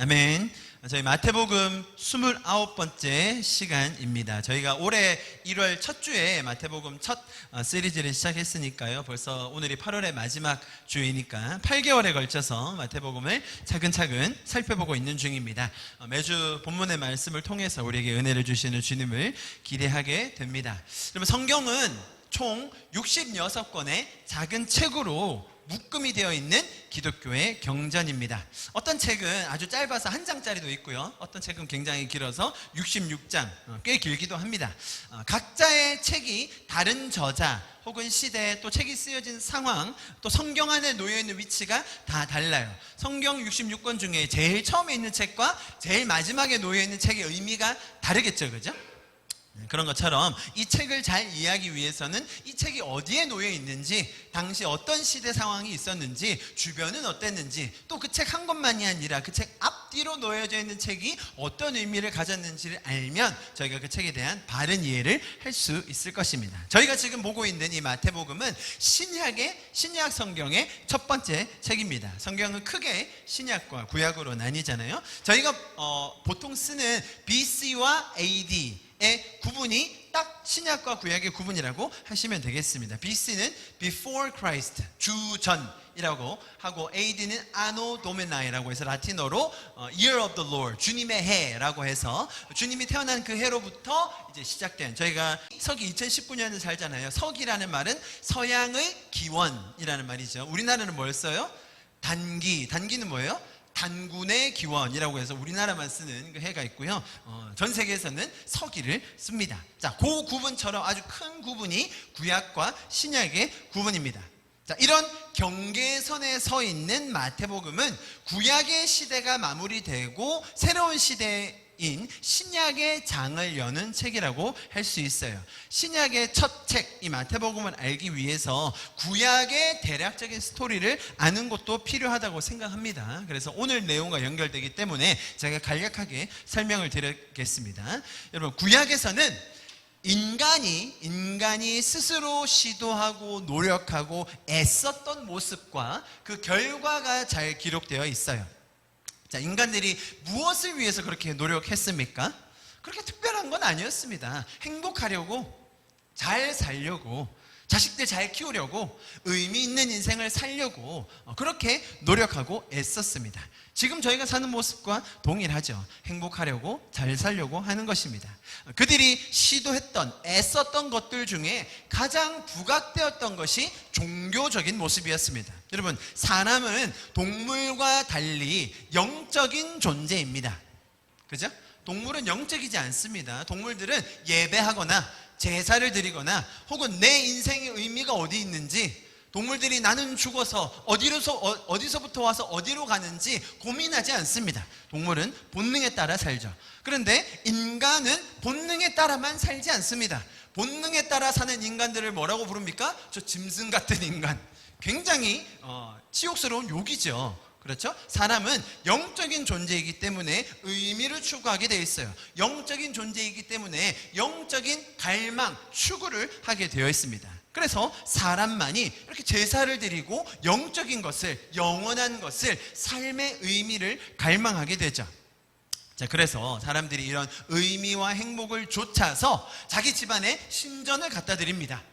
아멘. 저희 마태복음 29번째 시간입니다. 저희가 올해 1월 첫 주에 마태복음 첫 시리즈를 시작했으니까요. 벌써 오늘이 8월의 마지막 주이니까 8개월에 걸쳐서 마태복음을 차근차근 살펴보고 있는 중입니다. 매주 본문의 말씀을 통해서 우리에게 은혜를 주시는 주님을 기대하게 됩니다. 여러분, 성경은 총 66권의 작은 책으로 묶음이 되어 있는 기독교의 경전입니다. 어떤 책은 아주 짧아서 한 장짜리도 있고요, 어떤 책은 굉장히 길어서 66장, 꽤 길기도 합니다. 각자의 책이 다른 저자 혹은 시대, 또 책이 쓰여진 상황, 또 성경 안에 놓여있는 위치가 다 달라요. 성경 66권 중에 제일 처음에 있는 책과 제일 마지막에 놓여있는 책의 의미가 다르겠죠, 그죠? 그런 것처럼 이 책을 잘 이해하기 위해서는 이 책이 어디에 놓여 있는지, 당시 어떤 시대 상황이 있었는지, 주변은 어땠는지, 또 그 책 한 권만이 아니라 그 책 앞뒤로 놓여져 있는 책이 어떤 의미를 가졌는지를 알면 저희가 그 책에 대한 바른 이해를 할 수 있을 것입니다. 저희가 지금 보고 있는 이 마태복음은 신약 성경의 첫 번째 책입니다. 성경은 크게 신약과 구약으로 나뉘잖아요. 저희가 보통 쓰는 BC와 AD 의 구분이 딱 신약과 구약의 구분이라고 하시면 되겠습니다. BC는 Before Christ, 주전이라고 하고, AD는 Anno Domini라고 해서 라틴어로 Year of the Lord, 주님의 해라고 해서 주님이 태어난 그 해로부터 이제 시작된, 저희가 서기 2019년을 살잖아요. 서기라는 말은 서양의 기원이라는 말이죠. 우리나라는 뭘 써요? 단기는 뭐예요? 단군의 기원이라고 해서 우리나라만 쓰는 그 해가 있고요. 전 세계에서는 서기를 씁니다. 자, 그 구분처럼 아주 큰 구분이 구약과 신약의 구분입니다. 자, 이런 경계선에 서 있는 마태복음은 구약의 시대가 마무리되고 새로운 시대인 신약의 장을 여는 책이라고 할 수 있어요. 신약의 첫 책, 이 마태복음을 알기 위해서 구약의 대략적인 스토리를 아는 것도 필요하다고 생각합니다. 그래서 오늘 내용과 연결되기 때문에 제가 간략하게 설명을 드리겠습니다. 여러분, 구약에서는 인간이 스스로 시도하고 노력하고 애썼던 모습과 그 결과가 잘 기록되어 있어요. 자, 인간들이 무엇을 위해서 그렇게 노력했습니까? 그렇게 특별한 건 아니었습니다. 행복하려고, 잘 살려고, 자식들 잘 키우려고, 의미 있는 인생을 살려고 그렇게 노력하고 애썼습니다. 지금 저희가 사는 모습과 동일하죠. 행복하려고, 잘 살려고 하는 것입니다. 그들이 시도했던, 애썼던 것들 중에 가장 부각되었던 것이 종교적인 모습이었습니다. 여러분, 사람은 동물과 달리 영적인 존재입니다. 그죠? 동물은 영적이지 않습니다. 동물들은 예배하거나 제사를 드리거나 혹은 내 인생의 의미가 어디 있는지, 동물들이 나는 죽어서 어디서부터 와서 어디로 가는지 고민하지 않습니다. 동물은 본능에 따라 살죠. 그런데 인간은 본능에 따라만 살지 않습니다. 본능에 따라 사는 인간들을 뭐라고 부릅니까? 저 짐승 같은 인간. 굉장히 치욕스러운 욕이죠. 그렇죠? 사람은 영적인 존재이기 때문에 의미를 추구하게 되어 있어요. 영적인 존재이기 때문에 영적인 갈망, 추구를 하게 되어 있습니다. 그래서 사람만이 이렇게 제사를 드리고 영적인 것을, 영원한 것을, 삶의 의미를 갈망하게 되죠. 자, 그래서 사람들이 이런 의미와 행복을 좇아서 자기 집안에 신전을 갖다 드립니다.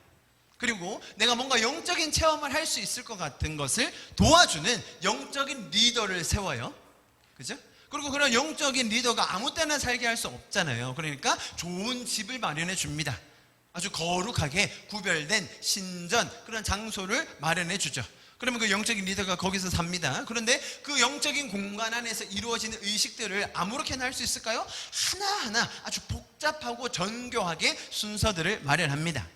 그리고 내가 뭔가 영적인 체험을 할 수 있을 것 같은 것을 도와주는 영적인 리더를 세워요. 그죠? 그리고 그런 영적인 리더가 아무 때나 살게 할 수 없잖아요. 그러니까 좋은 집을 마련해 줍니다. 아주 거룩하게 구별된 신전, 그런 장소를 마련해 주죠. 그러면 그 영적인 리더가 거기서 삽니다. 그런데 그 영적인 공간 안에서 이루어지는 의식들을 아무렇게나 할 수 있을까요? 하나하나 아주 복잡하고 정교하게 순서들을 마련합니다.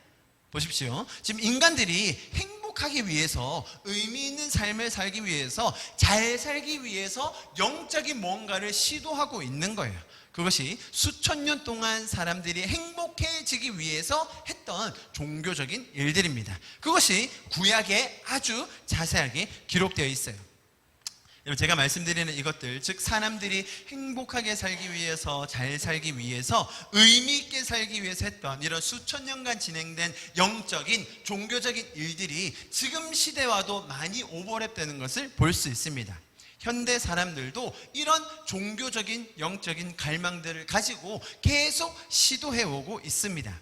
보십시오. 지금 인간들이 행복하기 위해서, 의미 있는 삶을 살기 위해서, 잘 살기 위해서 영적인 뭔가를 시도하고 있는 거예요. 그것이 수천 년 동안 사람들이 행복해지기 위해서 했던 종교적인 일들입니다. 그것이 구약에 아주 자세하게 기록되어 있어요. 여러분, 제가 말씀드리는 이것들, 즉 사람들이 행복하게 살기 위해서, 잘 살기 위해서, 의미 있게 살기 위해서 했던 이런 수천 년간 진행된 영적인, 종교적인 일들이 지금 시대와도 많이 오버랩되는 것을 볼 수 있습니다. 현대 사람들도 이런 종교적인 영적인 갈망들을 가지고 계속 시도해오고 있습니다.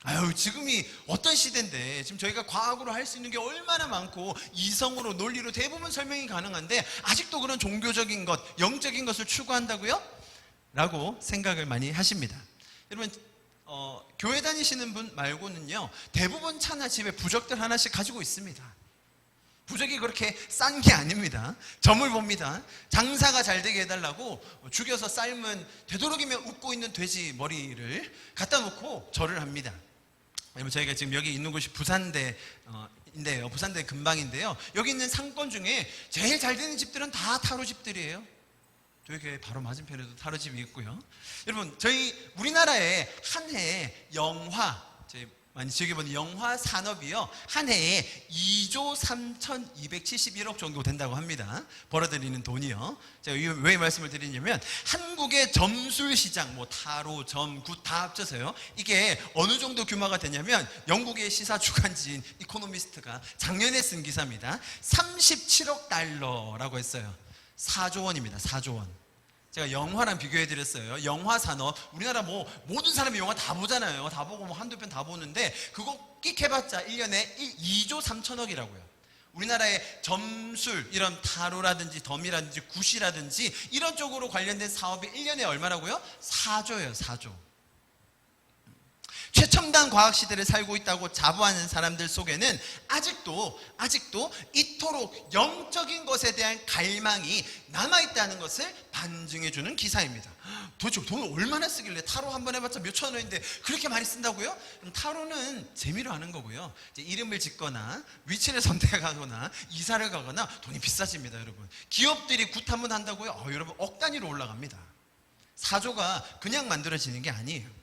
아유, 지금이 어떤 시대인데 지금 저희가 과학으로 할 수 있는 게 얼마나 많고 이성으로 논리로 대부분 설명이 가능한데 아직도 그런 종교적인 것, 영적인 것을 추구한다고요? 라고 생각을 많이 하십니다. 여러분, 교회 다니시는 분 말고는요, 대부분 차나 집에 부적들 하나씩 가지고 있습니다. 부적이 그렇게 싼 게 아닙니다. 점을 봅니다. 장사가 잘 되게 해달라고 죽여서 삶은 되도록이면 웃고 있는 돼지 머리를 갖다 놓고 절을 합니다. 왜냐면 저희가 지금 여기 있는 곳이 부산대인데요. 부산대 근방인데요. 여기 있는 상권 중에 제일 잘 되는 집들은 다 타로 집들이에요. 저희 교회 바로 맞은편에도 타로 집이 있고요. 여러분, 저희 우리나라에 한 해에 영화, 저희 많이 즐겨보는 영화 산업이요, 한 해에 2조 3,271억 정도 된다고 합니다. 벌어들이는 돈이요. 제가 왜 말씀을 드리냐면, 한국의 점술 시장, 뭐 타로, 점, 굿 다 합쳐서요, 이게 어느 정도 규모가 되냐면 영국의 시사 주간지인 이코노미스트가 작년에 쓴 기사입니다. 37억 달러라고 했어요. 4조 원입니다. 4조 원. 제가 영화랑 비교해드렸어요. 영화 산업, 우리나라 뭐 모든 사람이 영화 다 보잖아요. 다 보고 뭐 한두 편 다 보는데 그거 끽 해봤자 1년에 2조 3천억이라고요. 우리나라의 점술, 이런 타로라든지 덤이라든지 굿이라든지 이런 쪽으로 관련된 사업이 1년에 얼마라고요? 4조예요. 4조. 최첨단 과학시대를 살고 있다고 자부하는 사람들 속에는 아직도 이토록 영적인 것에 대한 갈망이 남아있다는 것을 반증해주는 기사입니다. 도대체 돈을 얼마나 쓰길래 타로 한 번 해봤자 몇천 원인데 그렇게 많이 쓴다고요? 그럼 타로는 재미로 하는 거고요. 이제 이름을 짓거나 위치를 선택하거나 이사를 가거나 돈이 비싸집니다. 여러분, 기업들이 굿 한 번 한다고요? 여러분, 억 단위로 올라갑니다. 4조가 그냥 만들어지는 게 아니에요.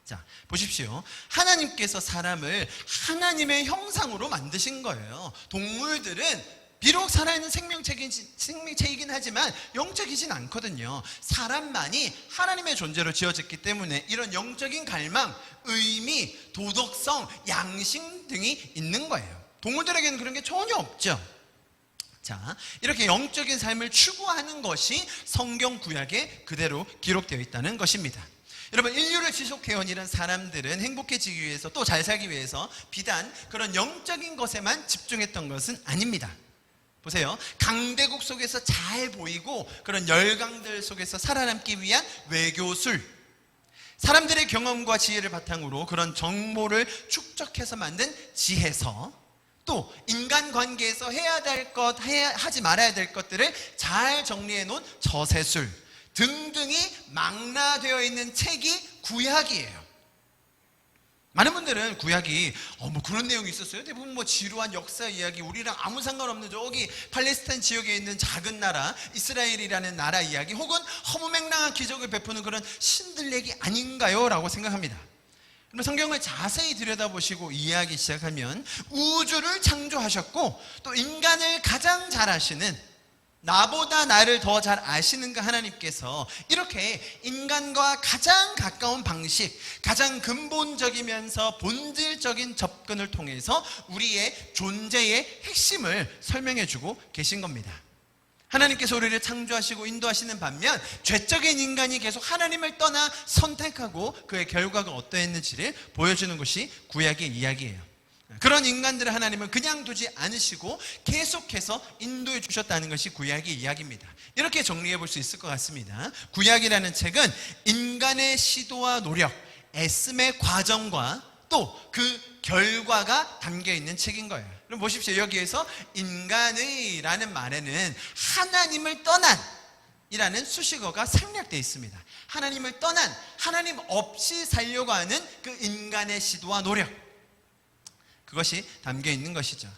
자, 보십시오. 하나님께서 사람을 하나님의 형상으로 만드신 거예요. 동물들은 비록 살아있는 생명체이긴 하지만 영적이진 않거든요. 사람만이 하나님의 존재로 지어졌기 때문에 이런 영적인 갈망, 의미, 도덕성, 양심 등이 있는 거예요. 동물들에게는 그런 게 전혀 없죠. 자, 이렇게 영적인 삶을 추구하는 것이 성경 구약에 그대로 기록되어 있다는 것입니다. 여러분, 인류를 지속해온 이런 사람들은 행복해지기 위해서, 또 잘 살기 위해서 비단 그런 영적인 것에만 집중했던 것은 아닙니다. 보세요. 강대국 속에서 잘 보이고 그런 열강들 속에서 살아남기 위한 외교술, 사람들의 경험과 지혜를 바탕으로 그런 정보를 축적해서 만든 지혜서, 또 인간관계에서 해야 될 것, 하지 말아야 될 것들을 잘 정리해 놓은 저세술 등등이 망라되어 있는 책이 구약이에요. 많은 분들은 구약이 뭐 그런 내용이 있었어요? 대부분 뭐 지루한 역사 이야기, 우리랑 아무 상관없는 저기 팔레스타인 지역에 있는 작은 나라 이스라엘이라는 나라 이야기, 혹은 허무맹랑한 기적을 베푸는 그런 신들 얘기 아닌가요? 라고 생각합니다. 그러면 성경을 자세히 들여다보시고 이해하기 시작하면 우주를 창조하셨고 또 인간을 가장 잘 아시는, 나보다 나를 더 잘 아시는가 하나님께서 이렇게 인간과 가장 가까운 방식, 가장 근본적이면서 본질적인 접근을 통해서 우리의 존재의 핵심을 설명해주고 계신 겁니다. 하나님께서 우리를 창조하시고 인도하시는 반면 죄적인 인간이 계속 하나님을 떠나 선택하고 그의 결과가 어떠했는지를 보여주는 것이 구약의 이야기예요. 그런 인간들을 하나님은 그냥 두지 않으시고 계속해서 인도해 주셨다는 것이 구약의 이야기입니다. 이렇게 정리해 볼 수 있을 것 같습니다. 구약이라는 책은 인간의 시도와 노력, 애씀의 과정과 또 그 결과가 담겨 있는 책인 거예요. 그럼 보십시오. 여기에서 인간의 라는 말에는 하나님을 떠난 이라는 수식어가 생략되어 있습니다. 하나님을 떠난, 하나님 없이 살려고 하는 그 인간의 시도와 노력, 그것이 담겨 있는 것이죠.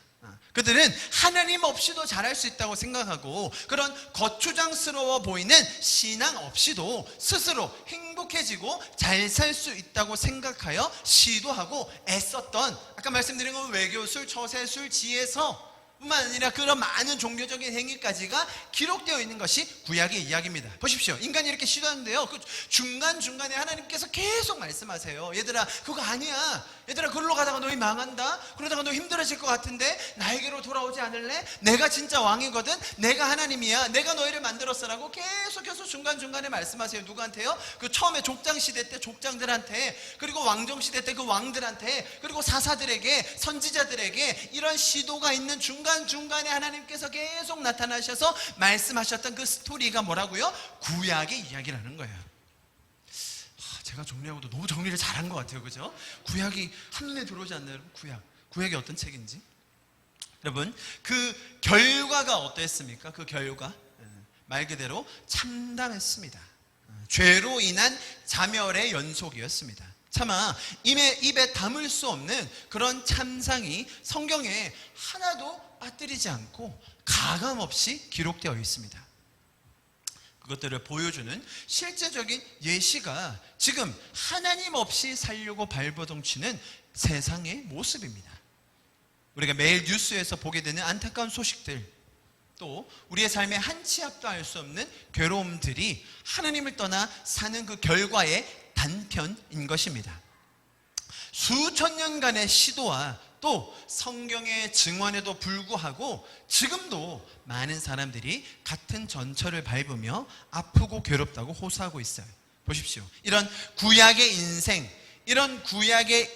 그들은 하나님 없이도 잘할 수 있다고 생각하고 그런 거추장스러워 보이는 신앙 없이도 스스로 행복해지고 잘 살 수 있다고 생각하여 시도하고 애썼던, 아까 말씀드린 건 외교술, 처세술, 지혜서, 뿐만 아니라 그런 많은 종교적인 행위까지가 기록되어 있는 것이 구약의 이야기입니다. 보십시오. 인간이 이렇게 시도하는데요, 그 중간중간에 하나님께서 계속 말씀하세요. 얘들아, 그거 아니야. 얘들아, 그걸로 가다가 너희 망한다. 그러다가 너 힘들어질 것 같은데 나에게로 돌아오지 않을래? 내가 진짜 왕이거든. 내가 하나님이야. 내가 너희를 만들었어라고 계속해서 중간중간에 말씀하세요. 누구한테요? 그 처음에 족장시대 때 족장들한테, 그리고 왕정시대 때 그 왕들한테, 그리고 사사들에게, 선지자들에게 이런 시도가 있는 중간중간에 하나님께서 계속 나타나셔서 말씀하셨던 그 스토리가 뭐라고요? 구약의 이야기라는 거예요. 제가 정리하고도 너무 정리를 잘한 것 같아요. 그죠? 구약이 한눈에 들어오지 않나요? 구약이 어떤 책인지. 여러분, 그 결과가 어땠습니까? 그 결과 말 그대로 참담했습니다. 죄로 인한 자멸의 연속이었습니다. 차마 입에 담을 수 없는 그런 참상이 성경에 하나도 빠뜨리지 않고 가감없이 기록되어 있습니다. 그것들을 보여주는 실제적인 예시가 지금 하나님 없이 살려고 발버둥치는 세상의 모습입니다. 우리가 매일 뉴스에서 보게 되는 안타까운 소식들, 또 우리의 삶에 한 치 앞도 알 수 없는 괴로움들이 하나님을 떠나 사는 그 결과의 단편인 것입니다. 수천 년간의 시도와 또 성경의 증언에도 불구하고 지금도 많은 사람들이 같은 전철을 밟으며 아프고 괴롭다고 호소하고 있어요. 보십시오. 이런 구약의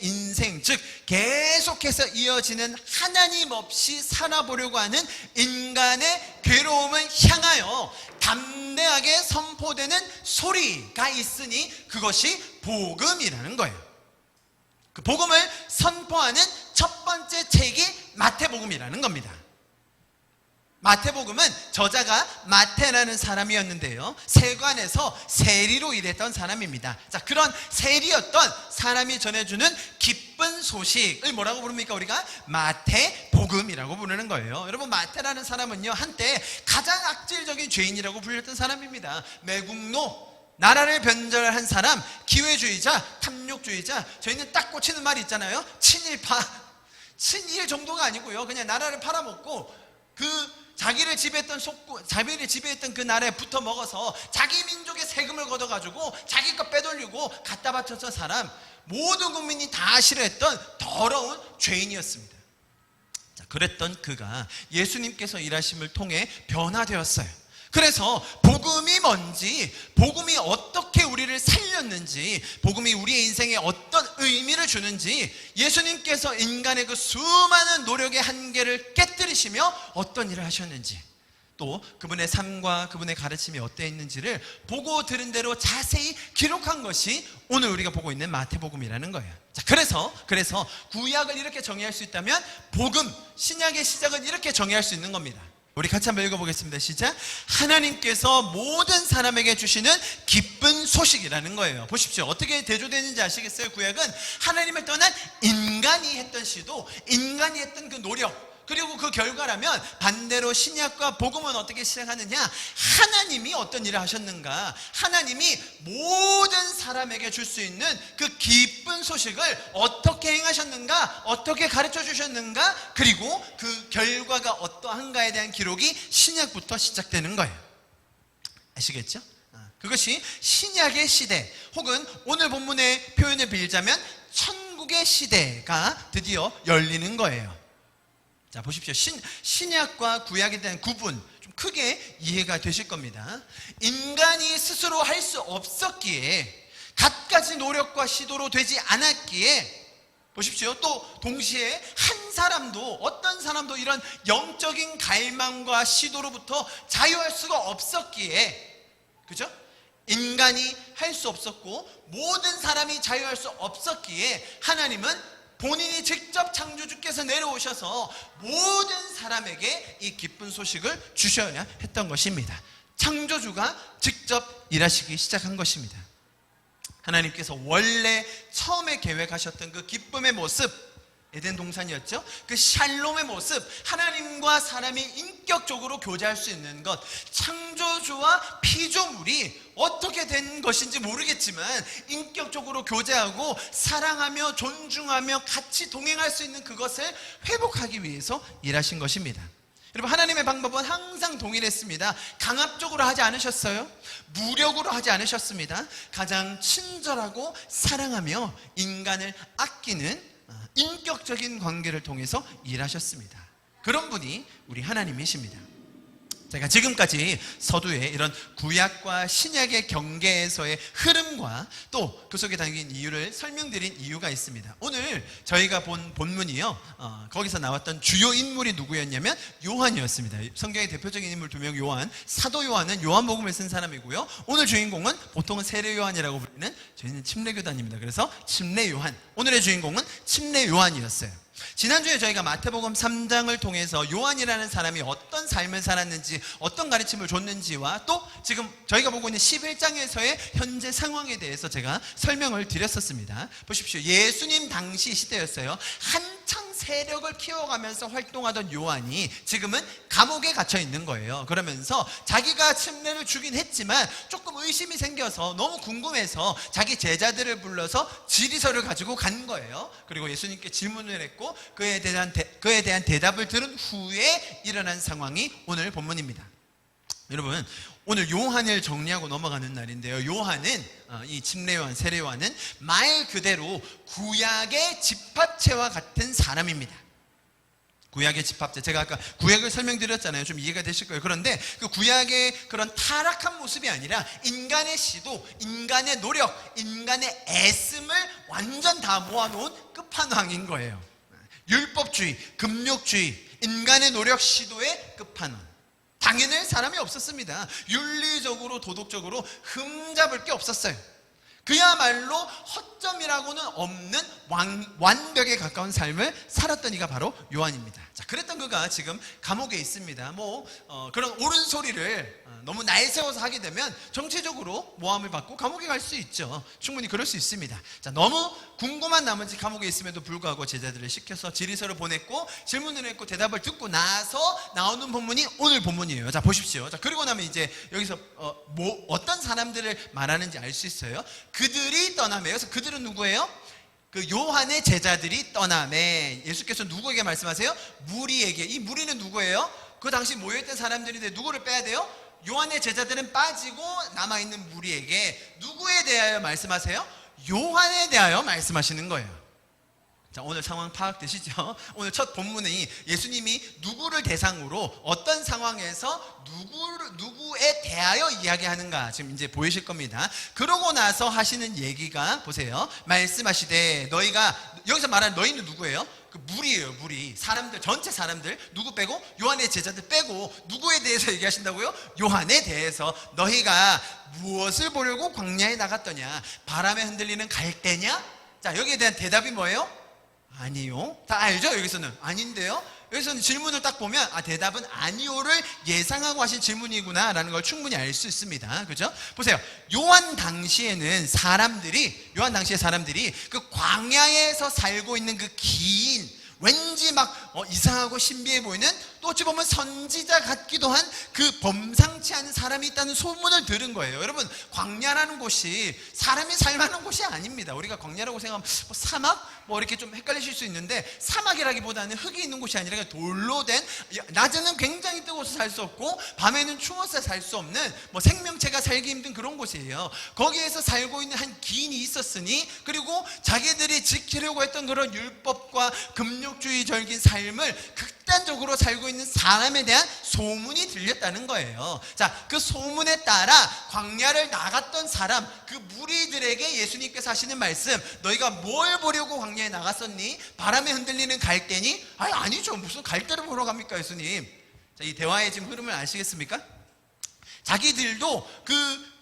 인생, 즉 계속해서 이어지는 하나님 없이 살아보려고 하는 인간의 괴로움을 향하여 담대하게 선포되는 소리가 있으니 그것이 복음이라는 거예요. 그 복음을 선포하는 첫 번째 책이 마태복음이라는 겁니다. 마태복음은 저자가 마태라는 사람이었는데요, 세관에서 세리로 일했던 사람입니다. 자, 그런 세리였던 사람이 전해주는 기쁜 소식을 뭐라고 부릅니까? 우리가 마태복음이라고 부르는 거예요. 여러분, 마태라는 사람은요, 한때 가장 악질적인 죄인이라고 불렸던 사람입니다. 매국노, 나라를 변절한 사람, 기회주의자, 탐욕주의자. 저희는 딱 꽂히는 말이 있잖아요. 친일 정도가 아니고요, 그냥 나라를 팔아먹고 자기를 지배했던 그 나라에 붙어 먹어서 자기 민족의 세금을 걷어가지고 자기 것 빼돌리고 갖다 바쳤던 사람, 모든 국민이 다 싫어했던 더러운 죄인이었습니다. 자, 그랬던 그가 예수님께서 일하심을 통해 변화되었어요. 그래서 복음이 뭔지, 복음이 어떻게 우리를 살렸는지, 복음이 우리의 인생에 어떤 의미를 주는지, 예수님께서 인간의 그 수많은 노력의 한계를 깨뜨리시며 어떤 일을 하셨는지, 또 그분의 삶과 그분의 가르침이 어떠했는지를 보고 들은 대로 자세히 기록한 것이 오늘 우리가 보고 있는 마태복음이라는 거예요. 자, 그래서 구약을 이렇게 정의할 수 있다면 복음, 신약의 시작은 이렇게 정의할 수 있는 겁니다. 우리 같이 한번 읽어보겠습니다. 시작. 하나님께서 모든 사람에게 주시는 기쁜 소식이라는 거예요. 보십시오. 어떻게 대조되는지 아시겠어요? 구약은 하나님을 떠난 인간이 했던 시도, 인간이 했던 그 노력, 그리고 그 결과라면 반대로 신약과 복음은 어떻게 시작하느냐? 하나님이 어떤 일을 하셨는가? 하나님이 모든 사람에게 줄 수 있는 그 기쁜 소식을 어떻게 행하셨는가? 어떻게 가르쳐 주셨는가? 그리고 그 결과가 어떠한가에 대한 기록이 신약부터 시작되는 거예요. 아시겠죠? 그것이 신약의 시대, 혹은 오늘 본문의 표현을 빌자면 천국의 시대가 드디어 열리는 거예요. 자, 보십시오. 신약과 구약에 대한 구분 좀 크게 이해가 되실 겁니다. 인간이 스스로 할 수 없었기에, 갖가지 노력과 시도로 되지 않았기에, 보십시오. 또 동시에 어떤 사람도 이런 영적인 갈망과 시도로부터 자유할 수가 없었기에, 그죠? 인간이 할 수 없었고 모든 사람이 자유할 수 없었기에 하나님은 본인이 직접 창조주께서 내려오셔서 모든 사람에게 이 기쁜 소식을 주셔야 했던 것입니다. 창조주가 직접 일하시기 시작한 것입니다. 하나님께서 원래 처음에 계획하셨던 그 기쁨의 모습, 에덴 동산이었죠. 그 샬롬의 모습, 하나님과 사람이 인격적으로 교제할 수 있는 것, 창조주와 피조물이 어떻게 된 것인지 모르겠지만 인격적으로 교제하고 사랑하며 존중하며 같이 동행할 수 있는 그것을 회복하기 위해서 일하신 것입니다. 여러분, 하나님의 방법은 항상 동일했습니다. 강압적으로 하지 않으셨어요. 무력으로 하지 않으셨습니다. 가장 친절하고 사랑하며 인간을 아끼는 인격적인 관계를 통해서 일하셨습니다. 그런 분이 우리 하나님이십니다. 제가 지금까지 서두에 이런 구약과 신약의 경계에서의 흐름과 또 그 속에 담긴 이유를 설명드린 이유가 있습니다. 오늘 저희가 본 본문이요, 거기서 나왔던 주요 인물이 누구였냐면 요한이었습니다. 성경의 대표적인 인물 2명 요한, 사도 요한은 요한복음을 쓴 사람이고요, 오늘 주인공은 보통은 세례 요한이라고 부르는, 저희는 침례교단입니다. 그래서 침례 요한, 오늘의 주인공은 침례 요한이었어요. 지난주에 저희가 마태복음 3장을 통해서 요한이라는 사람이 어떤 삶을 살았는지, 어떤 가르침을 줬는지와 또 지금 저희가 보고 있는 11장에서의 현재 상황에 대해서 제가 설명을 드렸었습니다. 보십시오. 예수님 당시 시대였어요. 한창 세력을 키워가면서 활동하던 요한이 지금은 감옥에 갇혀 있는 거예요. 그러면서 자기가 침례를 주긴 했지만 조금 의심이 생겨서, 너무 궁금해서 자기 제자들을 불러서 질의서를 가지고 간 거예요. 그리고 예수님께 질문을 했고 그에 대한 대답을 들은 후에 일어난 상황이 오늘 본문입니다. 여러분, 오늘 요한을 정리하고 넘어가는 날인데요, 요한은, 이 침례요한, 세례요한은 말 그대로 구약의 집합체와 같은 사람입니다. 구약의 집합체, 제가 아까 구약을 설명드렸잖아요. 좀 이해가 되실 거예요. 그런데 그 구약의 그런 타락한 모습이 아니라 인간의 시도, 인간의 노력, 인간의 애씀을 완전 다 모아놓은 끝판왕인 거예요. 율법주의, 금욕주의, 인간의 노력 시도의 끝판왕. 당해낼 사람이 없었습니다. 윤리적으로, 도덕적으로 흠잡을 게 없었어요. 그야말로 허점이라고는 없는 완벽에 가까운 삶을 살았던 이가 바로 요한입니다. 자, 그랬던 그가 지금 감옥에 있습니다. 그런 옳은 소리를 너무 날 세워서 하게 되면 정치적으로 모함을 받고 감옥에 갈 수 있죠. 충분히 그럴 수 있습니다. 자, 너무 궁금한 나머지 감옥에 있음에도 불구하고 제자들을 시켜서 질의서를 보냈고 질문을 했고 대답을 듣고 나서 나오는 본문이 오늘 본문이에요. 자, 보십시오. 자, 그리고 나면 이제 여기서 어떤 사람들을 말하는지 알 수 있어요. 그들이 떠나매. 그래서 그들은 누구예요? 그 요한의 제자들이 떠나매. 예수께서 누구에게 말씀하세요? 무리에게. 이 무리는 누구예요? 그 당시 모여있던 사람들인데 누구를 빼야 돼요? 요한의 제자들은 빠지고 남아있는 무리에게 누구에 대하여 말씀하세요? 요한에 대하여 말씀하시는 거예요. 자, 오늘 상황 파악되시죠? 오늘 첫 본문이 예수님이 누구를 대상으로 어떤 상황에서 누구에 대하여 이야기하는가 지금 이제 보이실 겁니다. 그러고 나서 하시는 얘기가, 보세요. 말씀하시되, 너희가, 여기서 말하는 너희는 누구예요? 그 무리예요. 무리. 사람들, 전체 사람들. 누구 빼고? 요한의 제자들 빼고 누구에 대해서 얘기하신다고요? 요한에 대해서. 너희가 무엇을 보려고 광야에 나갔더냐? 바람에 흔들리는 갈대냐? 자, 여기에 대한 대답이 뭐예요? 아니요. 다 알죠? 여기서는 아닌데요. 여기서는 질문을 딱 보면 대답은 아니요를 예상하고 하신 질문이구나 라는 걸 충분히 알 수 있습니다. 그죠? 보세요. 요한 당시의 사람들이 그 광야에서 살고 있는 그 긴, 왠지 막 이상하고 신비해 보이는, 또 어찌 보면 선지자 같기도 한 그 범상치 않은 사람이 있다는 소문을 들은 거예요. 여러분, 광야라는 곳이 사람이 살만한 곳이 아닙니다. 우리가 광야라고 생각하면 사막? 이렇게 좀 헷갈리실 수 있는데, 사막이라기보다는 흙이 있는 곳이 아니라 돌로 된, 낮에는 굉장히 뜨거워서 살 수 없고 밤에는 추워서 살 수 없는 생명체가 살기 힘든 그런 곳이에요. 거기에서 살고 있는 한 기인이 있었으니, 그리고 자기들이 지키려고 했던 그런 율법과 금욕주의적인 삶을 극단적으로 살고 있는 사람에 대한 소문이 들렸다는 거예요. 자, 그 소문에 따라 광야를 나갔던 사람, 그 무리들에게 예수님께서 하시는 말씀, 너희가 뭘 보려고 광야에 나갔었니? 바람에 흔들리는 갈대니? 아니죠. 무슨 갈대를 보러 갑니까, 예수님? 자, 이 대화의 지금 흐름을 아시겠습니까? 자기들도 그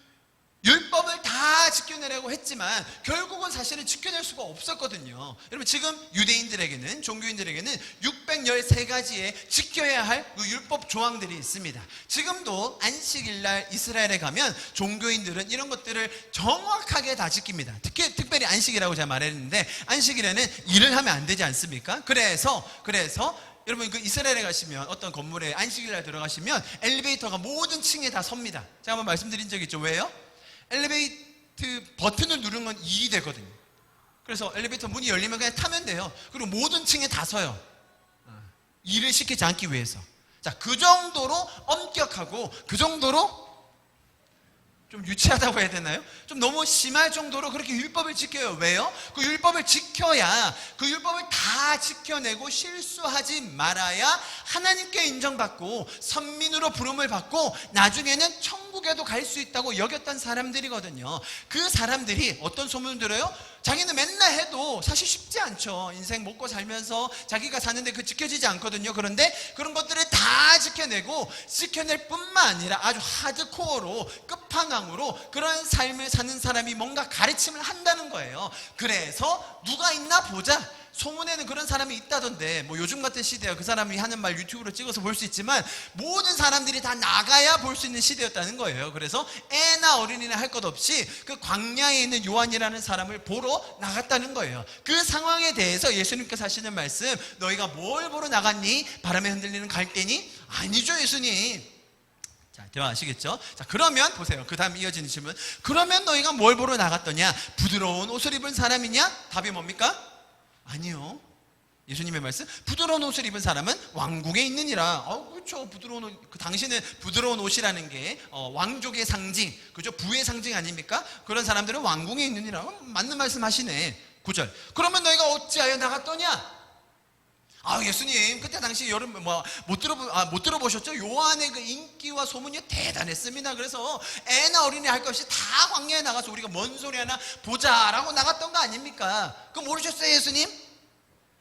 율법을 다 지켜내려고 했지만 결국은 사실은 지켜낼 수가 없었거든요. 여러분, 지금 유대인들에게는, 종교인들에게는 613가지의 지켜야 할 율법 조항들이 있습니다. 지금도 안식일날 이스라엘에 가면 종교인들은 이런 것들을 정확하게 다 지킵니다. 특별히 안식이라고 제가 말했는데, 안식일에는 일을 하면 안 되지 않습니까? 그래서 여러분, 그 이스라엘에 가시면 어떤 건물에 안식일날 들어가시면 엘리베이터가 모든 층에 다 섭니다. 제가 한번 말씀드린 적 있죠. 왜요? 엘리베이터 버튼을 누르는 건 일이 되거든요. 그래서 엘리베이터 문이 열리면 그냥 타면 돼요. 그리고 모든 층에 다 서요. 일을 시키지 않기 위해서. 자, 그 정도로 엄격하고 그 정도로 좀 유치하다고 해야 되나요? 좀 너무 심할 정도로 그렇게 율법을 지켜요. 왜요? 그 율법을 지켜야 그 율법을 다 지켜내고 실수하지 말아야 하나님께 인정받고 선민으로 부름을 받고 나중에는 천국에도 갈 수 있다고 여겼던 사람들이거든요. 그 사람들이 어떤 소문을 들어요? 자기는 맨날 해도 사실 쉽지 않죠. 인생 먹고 살면서 자기가 사는데 그 지켜지지 않거든요. 그런데 그런 것들을 다 지켜낼 뿐만 아니라 아주 하드코어로 끝판왕으로 그런 삶을 사는 사람이 뭔가 가르침을 한다는 거예요. 그래서 누가 있나 보자. 소문에는 그런 사람이 있다던데, 뭐 요즘 같은 시대야 그 사람이 하는 말 유튜브로 찍어서 볼 수 있지만 모든 사람들이 다 나가야 볼 수 있는 시대였다는 거예요. 그래서 애나 어린이나 할 것 없이 그 광야에 있는 요한이라는 사람을 보러 나갔다는 거예요. 그 상황에 대해서 예수님께서 하시는 말씀, 너희가 뭘 보러 나갔니? 바람에 흔들리는 갈대니? 아니죠, 예수님. 자, 대화 아시겠죠? 자, 그러면 보세요. 그 다음 이어지는 질문. 그러면 너희가 뭘 보러 나갔더냐? 부드러운 옷을 입은 사람이냐? 답이 뭡니까? 아니요. 예수님의 말씀, 부드러운 옷을 입은 사람은 왕궁에 있느니라. 그렇죠. 부드러운 옷, 그 당시는 부드러운 옷이라는 게 왕족의 상징, 그죠? 부의 상징 아닙니까? 그런 사람들은 왕궁에 있느니라. 맞는 말씀 하시네. 9절. 그러면 너희가 어찌하여 나갔더냐? 예수님, 그때 당시 여름 못 들어보셨죠? 요한의 그 인기와 소문이 대단했습니다. 그래서 애나 어린이 할 것 없이 다 광야에 나가서 우리가 뭔 소리 하나 보자라고 나갔던 거 아닙니까? 그거 모르셨어요, 예수님?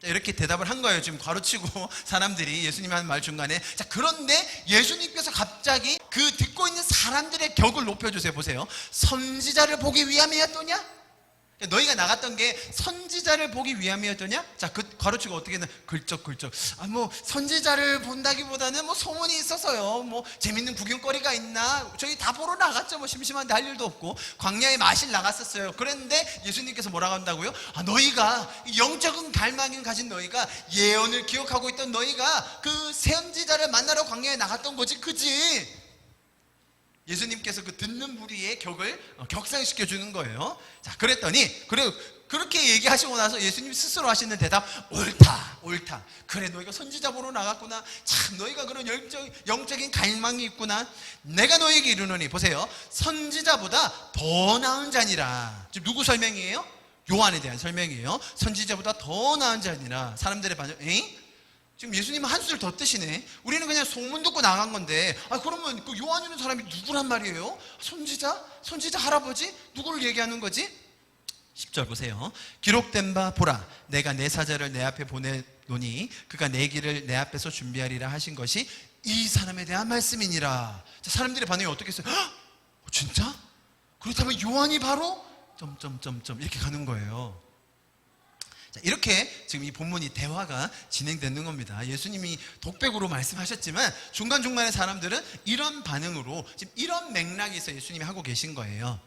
자, 이렇게 대답을 한 거예요. 지금 괄호치고 사람들이 예수님이 하는 말 중간에. 자, 그런데 예수님께서 갑자기 그 듣고 있는 사람들의 격을 높여주세요. 보세요. 선지자를 보기 위함이었더냐? 너희가 나갔던 게 선지자를 보기 위함이었더냐? 자, 그 가로치고 어떻게는 글쩍글쩍. 선지자를 본다기보다는 소문이 있어서요. 재밌는 구경거리가 있나? 저희 다 보러 나갔죠. 심심한데 할 일도 없고 광야에 마실 나갔었어요. 그랬는데 예수님께서 뭐라고 한다고요? 너희가 영적인 갈망을 가진 너희가 예언을 기억하고 있던 너희가 그 선지자를 만나러 광야에 나갔던 거지, 그지? 예수님께서 그 듣는 무리의 격을 격상시켜 주는 거예요. 자, 그랬더니 그렇게 얘기하시고 나서 예수님 스스로 하시는 대답, 옳다. 그래, 너희가 선지자 보러 나갔구나. 참, 너희가 그런 영적인 갈망이 있구나. 내가 너희에게 이르노니, 보세요, 선지자보다 더 나은 자니라. 지금 누구 설명이에요? 요한에 대한 설명이에요. 선지자보다 더 나은 자니라. 사람들의 반응, 에잉? 지금 예수님은 한 수를 더 뜨시네. 우리는 그냥 소문 듣고 나간 건데, 그러면 그 요한이라는 사람이 누구란 말이에요? 선지자 할아버지? 누구를 얘기하는 거지? 10절 보세요. 기록된 바 보라, 내가 내 사자를 내 앞에 보내노니 그가 내 길을 내 앞에서 준비하리라 하신 것이 이 사람에 대한 말씀이니라. 자, 사람들의 반응이 어떻겠어요? 진짜? 그렇다면 요한이 바로 이렇게 가는 거예요. 자, 이렇게 지금 이 본문이 대화가 진행되는 겁니다. 예수님이 독백으로 말씀하셨지만 중간중간에 사람들은 이런 반응으로 지금 이런 맥락에서 예수님이 하고 계신 거예요.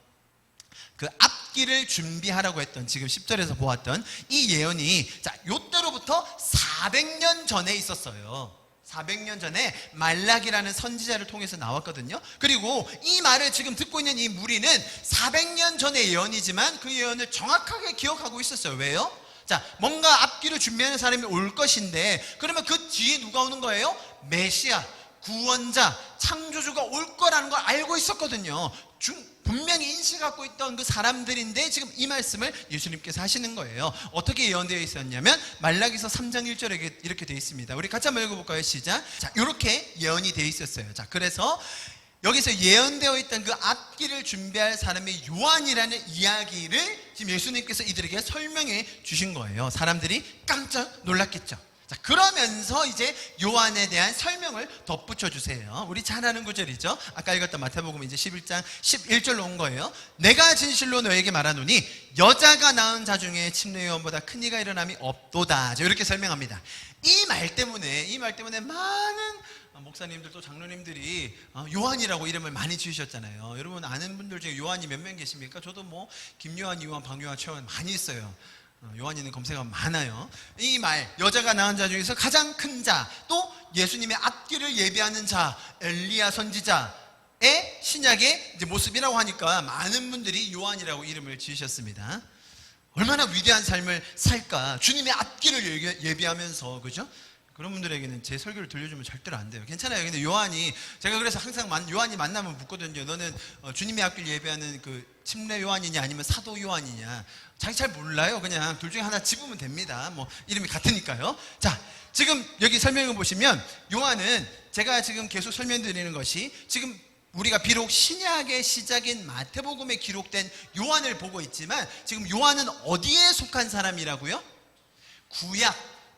그 앞길을 준비하라고 했던, 지금 10절에서 보았던 이 예언이, 자, 요때로부터 400년 전에 있었어요. 400년 전에 말라기라는 선지자를 통해서 나왔거든요. 그리고 이 말을 지금 듣고 있는 이 무리는 400년 전의 예언이지만 그 예언을 정확하게 기억하고 있었어요. 왜요? 자, 뭔가 앞길을 준비하는 사람이 올 것인데, 그러면 그 뒤에 누가 오는 거예요? 메시아, 구원자, 창조주가 올 거라는 걸 알고 있었거든요. 분명히 인식하고 있던 그 사람들인데 지금 이 말씀을 예수님께서 하시는 거예요. 어떻게 예언되어 있었냐면 말라기서 3장 1절에 이렇게 되어 있습니다. 우리 같이 한번 읽어볼까요? 시작. 자, 이렇게 예언이 되어 있었어요. 자, 그래서 여기서 예언되어 있던 그 앞길을 준비할 사람의 요한이라는 이야기를 지금 예수님께서 이들에게 설명해 주신 거예요. 사람들이 깜짝 놀랐겠죠. 자, 그러면서 이제 요한에 대한 설명을 덧붙여 주세요. 우리 잘 아는 구절이죠. 아까 읽었던 마태복음 이제 11장 11절로 온 거예요. 내가 진실로 너에게 말하노니 여자가 낳은 자 중에 침례 요한보다 큰 이가 일어남이 없도다. 이렇게 설명합니다. 이 말 때문에 많은 목사님들 또 장로님들이 요한이라고 이름을 많이 지으셨잖아요. 여러분 아는 분들 중에 요한이 몇 명 계십니까? 저도 김요한, 요한, 박요한, 최요한 많이 있어요. 요한이는 검색가 많아요. 이 말, 여자가 낳은 자 중에서 가장 큰 자, 또 예수님의 앞길을 예비하는 자, 엘리야 선지자의 신약의 이제 모습이라고 하니까 많은 분들이 요한이라고 이름을 지으셨습니다. 얼마나 위대한 삶을 살까? 주님의 앞길을 예비하면서, 그죠? 그런 분들에게는 제 설교를 들려주면 절대로 안 돼요. 괜찮아요. 근데 요한이, 제가 그래서 항상 요한이 만나면 묻거든요. 너는 주님의 앞길 예배하는 그 침례 요한이냐 아니면 사도 요한이냐. 자기 잘 몰라요. 그냥 둘 중에 하나 집으면 됩니다. 뭐 이름이 같으니까요. 자, 지금 여기 설명을 보시면 요한은, 제가 지금 계속 설명드리는 것이, 지금 우리가 비록 신약의 시작인 마태복음에 기록된 요한을 보고 있지만, 지금 요한은 어디에 속한 사람이라고요?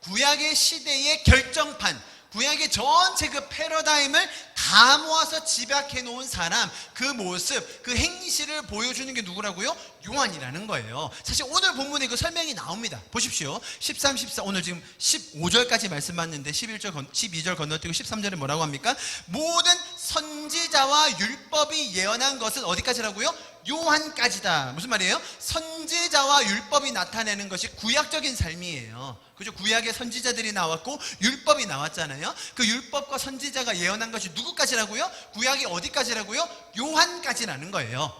구약의 시대의 결정판, 구약의 전체 그 패러다임을 다 모아서 집약해 놓은 사람, 그 모습, 그 행실을 보여주는 게 누구라고요? 요한이라는 거예요. 사실 오늘 본문에 그 설명이 나옵니다. 보십시오. 13, 14, 오늘 지금 15절까지 말씀 봤는데 12절 건너뛰고 13절에 뭐라고 합니까? 모든 선지자와 율법이 예언한 것은 어디까지라고요? 요한까지다. 무슨 말이에요? 선지자와 율법이 나타내는 것이 구약적인 삶이에요. 그죠? 구약의 선지자들이 나왔고 율법이 나왔잖아요. 그 율법과 선지자가 예언한 것이 누구까지라고요? 구약이 어디까지라고요? 요한까지라는 거예요.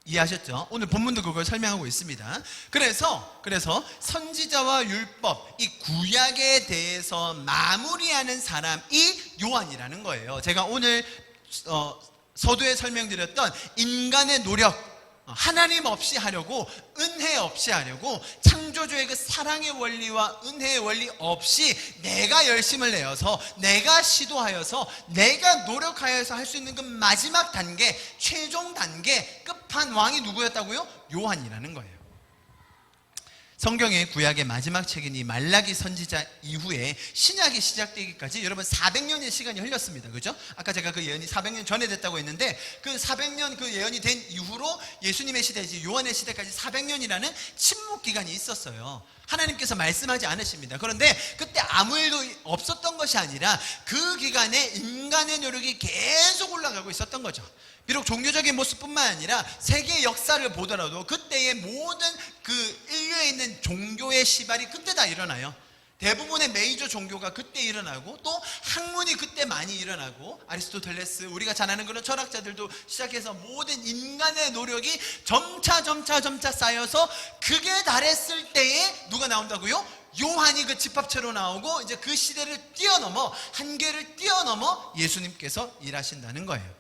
이해하셨죠? 오늘 본문도 그걸 설명하고 있습니다. 그래서 선지자와 율법, 이 구약에 대해서 마무리하는 사람이 요한이라는 거예요. 제가 오늘 서두에 설명드렸던 인간의 노력, 하나님 없이 하려고, 은혜 없이 하려고, 창조주의 그 사랑의 원리와 은혜의 원리 없이 내가 열심을 내어서, 내가 시도하여서, 내가 노력하여서 할 수 있는 그 마지막 단계, 최종 단계, 끝판왕이 누구였다고요? 요한이라는 거예요. 성경의 구약의 마지막 책인 이 말라기 선지자 이후에 신약이 시작되기까지 여러분 400년의 시간이 흘렸습니다. 그죠? 아까 제가 그 예언이 400년 전에 됐다고 했는데, 그 400년 그 예언이 된 이후로 예수님의 시대이지 요한의 시대까지 400년이라는 침묵 기간이 있었어요. 하나님께서 말씀하지 않으십니다. 그런데 그때 아무 일도 없었던 것이 아니라 그 기간에 인간의 노력이 계속 올라가고 있었던 거죠. 비록 종교적인 모습뿐만 아니라 세계의 역사를 보더라도 그때의 모든 그 인류에 있는 종교의 시발이 그때 다 일어나요. 대부분의 메이저 종교가 그때 일어나고, 또 학문이 그때 많이 일어나고, 아리스토텔레스, 우리가 잘 아는 그런 철학자들도 시작해서 모든 인간의 노력이 점차 쌓여서 극에 달했을 때에 누가 나온다고요? 요한이 그 집합체로 나오고, 이제 그 시대를 뛰어넘어, 한계를 뛰어넘어 예수님께서 일하신다는 거예요.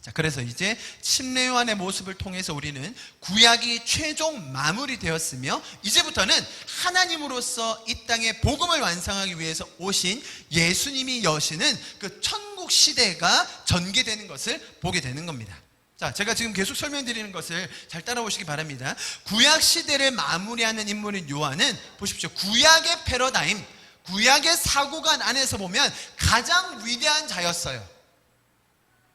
자, 그래서 이제 침례 요한의 모습을 통해서 우리는 구약이 최종 마무리되었으며, 이제부터는 하나님으로서 이 땅에 복음을 완성하기 위해서 오신 예수님이 여시는 그 천국 시대가 전개되는 것을 보게 되는 겁니다. 자, 제가 지금 계속 설명드리는 것을 잘 따라오시기 바랍니다. 구약 시대를 마무리하는 인물인 요한은, 보십시오, 구약의 패러다임, 구약의 사고관 안에서 보면 가장 위대한 자였어요.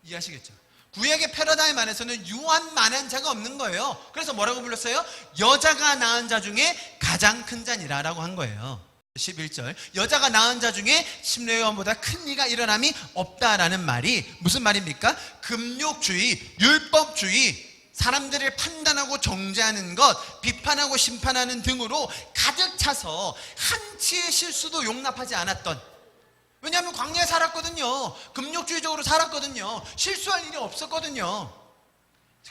이해하시겠죠? 구약의 패러다임 안에서는 요한만한 자가 없는 거예요. 그래서 뭐라고 불렀어요? 여자가 낳은 자 중에 가장 큰 자니라 라고 한 거예요. 11절, 여자가 낳은 자 중에 침례 요한보다 큰 이가 일어남이 없다라는 말이 무슨 말입니까? 금욕주의, 율법주의, 사람들을 판단하고 정죄하는 것, 비판하고 심판하는 등으로 가득 차서 한치의 실수도 용납하지 않았던, 왜냐하면 광야에 살았거든요. 금욕주의적으로 살았거든요. 실수할 일이 없었거든요.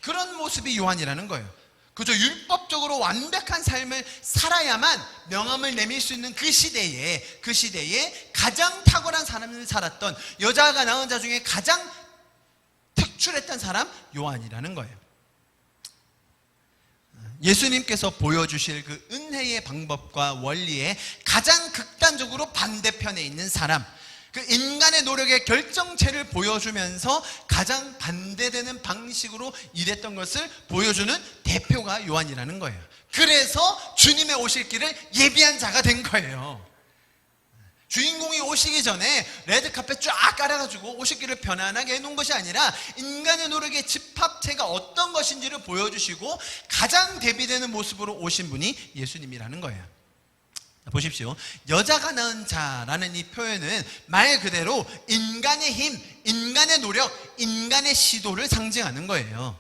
그런 모습이 요한이라는 거예요. 그저 율법적으로 완벽한 삶을 살아야만 명함을 내밀 수 있는 그 시대에 가장 탁월한 삶을 살았던, 여자가 낳은 자 중에 가장 특출했던 사람, 요한이라는 거예요. 예수님께서 보여주실 그 은혜의 방법과 원리에 가장 극단적으로 반대편에 있는 사람, 그 인간의 노력의 결정체를 보여주면서 가장 반대되는 방식으로 일했던 것을 보여주는 대표가 요한이라는 거예요. 그래서 주님의 오실 길을 예비한 자가 된 거예요. 주인공이 오시기 전에 레드카펫 쫙 깔아가지고 오실 길을 편안하게 해놓은 것이 아니라 인간의 노력의 집합체가 어떤 것인지를 보여주시고 가장 대비되는 모습으로 오신 분이 예수님이라는 거예요. 보십시오. 여자가 낳은 자라는 이 표현은 말 그대로 인간의 힘, 인간의 노력, 인간의 시도를 상징하는 거예요.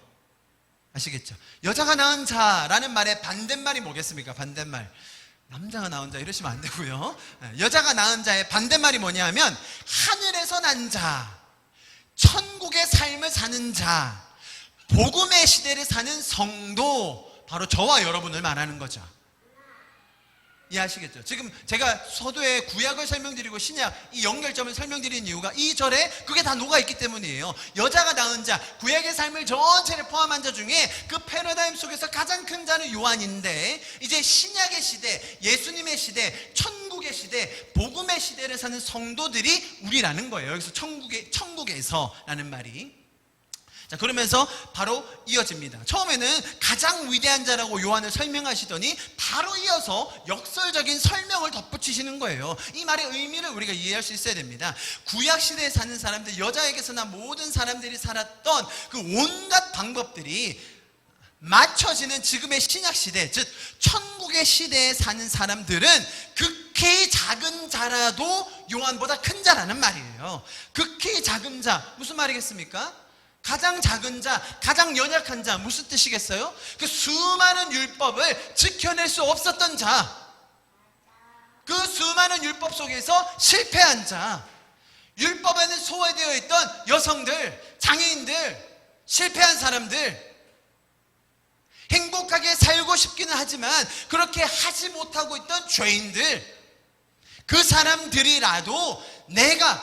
아시겠죠? 여자가 낳은 자라는 말의 반대말이 뭐겠습니까? 반대말. 남자가 낳은 자 이러시면 안 되고요. 여자가 낳은 자의 반대말이 뭐냐 하면 하늘에서 난 자, 천국의 삶을 사는 자, 복음의 시대를 사는 성도, 바로 저와 여러분을 말하는 거죠. 이해하시겠죠? 지금 제가 서두에 구약을 설명드리고 신약 이 연결점을 설명드리는 이유가 이 절에 그게 다 녹아있기 때문이에요. 여자가 낳은 자, 구약의 삶을 전체를 포함한 자 중에 그 패러다임 속에서 가장 큰 자는 요한인데, 이제 신약의 시대, 예수님의 시대, 천국의 시대, 복음의 시대를 사는 성도들이 우리라는 거예요. 여기서 천국에서라는 말이. 자, 그러면서 바로 이어집니다. 처음에는 가장 위대한 자라고 요한을 설명하시더니 바로 이어서 역설적인 설명을 덧붙이시는 거예요. 이 말의 의미를 우리가 이해할 수 있어야 됩니다. 구약시대에 사는 사람들, 여자에게서나 모든 사람들이 살았던 그 온갖 방법들이 맞춰지는 지금의 신약시대, 즉 천국의 시대에 사는 사람들은 극히 작은 자라도 요한보다 큰 자라는 말이에요. 극히 작은 자, 무슨 말이겠습니까? 가장 작은 자, 가장 연약한 자, 무슨 뜻이겠어요? 그 수많은 율법을 지켜낼 수 없었던 자, 그 수많은 율법 속에서 실패한 자, 율법에는 소외되어 있던 여성들, 장애인들, 실패한 사람들, 행복하게 살고 싶기는 하지만 그렇게 하지 못하고 있던 죄인들, 그 사람들이라도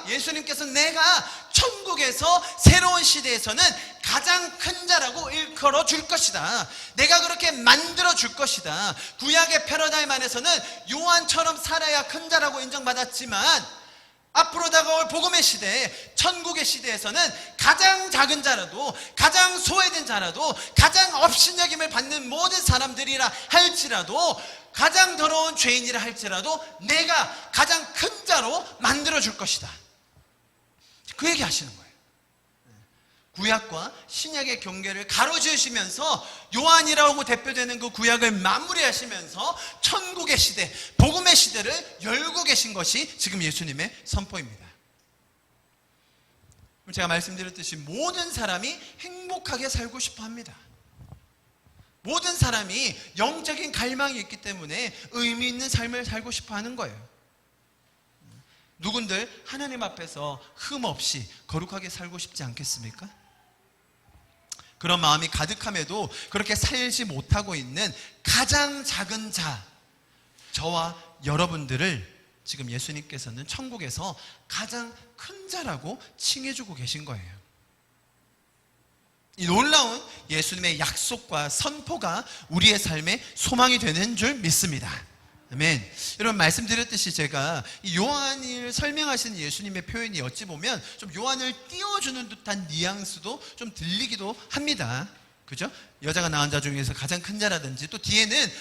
예수님께서 내가 천국에서 새로운 시대에서는 가장 큰 자라고 일컬어 줄 것이다. 내가 그렇게 만들어 줄 것이다. 구약의 패러다임 안에서는 요한처럼 살아야 큰 자라고 인정받았지만 앞으로 다가올 복음의 시대, 천국의 시대에서는 가장 작은 자라도, 가장 소외된 자라도, 가장 업신여김을 받는 모든 사람들이라 할지라도, 가장 더러운 죄인이라 할지라도 내가 가장 큰 자로 만들어 줄 것이다. 그 얘기 하시는 거예요. 구약과 신약의 경계를 가로지으시면서 요한이라고 대표되는 그 구약을 마무리하시면서 천국의 시대, 복음의 시대를 열고 계신 것이 지금 예수님의 선포입니다. 제가 말씀드렸듯이 모든 사람이 행복하게 살고 싶어 합니다. 모든 사람이 영적인 갈망이 있기 때문에 의미 있는 삶을 살고 싶어 하는 거예요. 누군들 하나님 앞에서 흠 없이 거룩하게 살고 싶지 않겠습니까? 그런 마음이 가득함에도 그렇게 살지 못하고 있는 가장 작은 자, 저와 여러분들을 지금 예수님께서는 천국에서 가장 큰 자라고 칭해주고 계신 거예요. 이 놀라운 예수님의 약속과 선포가 우리의 삶의 소망이 되는 줄 믿습니다. 아멘. 여러분, 말씀드렸듯이 제가 이 요한을 설명하시는 예수님의 표현이 어찌 보면 좀 요한을 띄워주는 듯한 뉘앙스도 좀 들리기도 합니다. 그죠? 여자가 낳은 자 중에서 가장 큰 자라든지, 또 뒤에는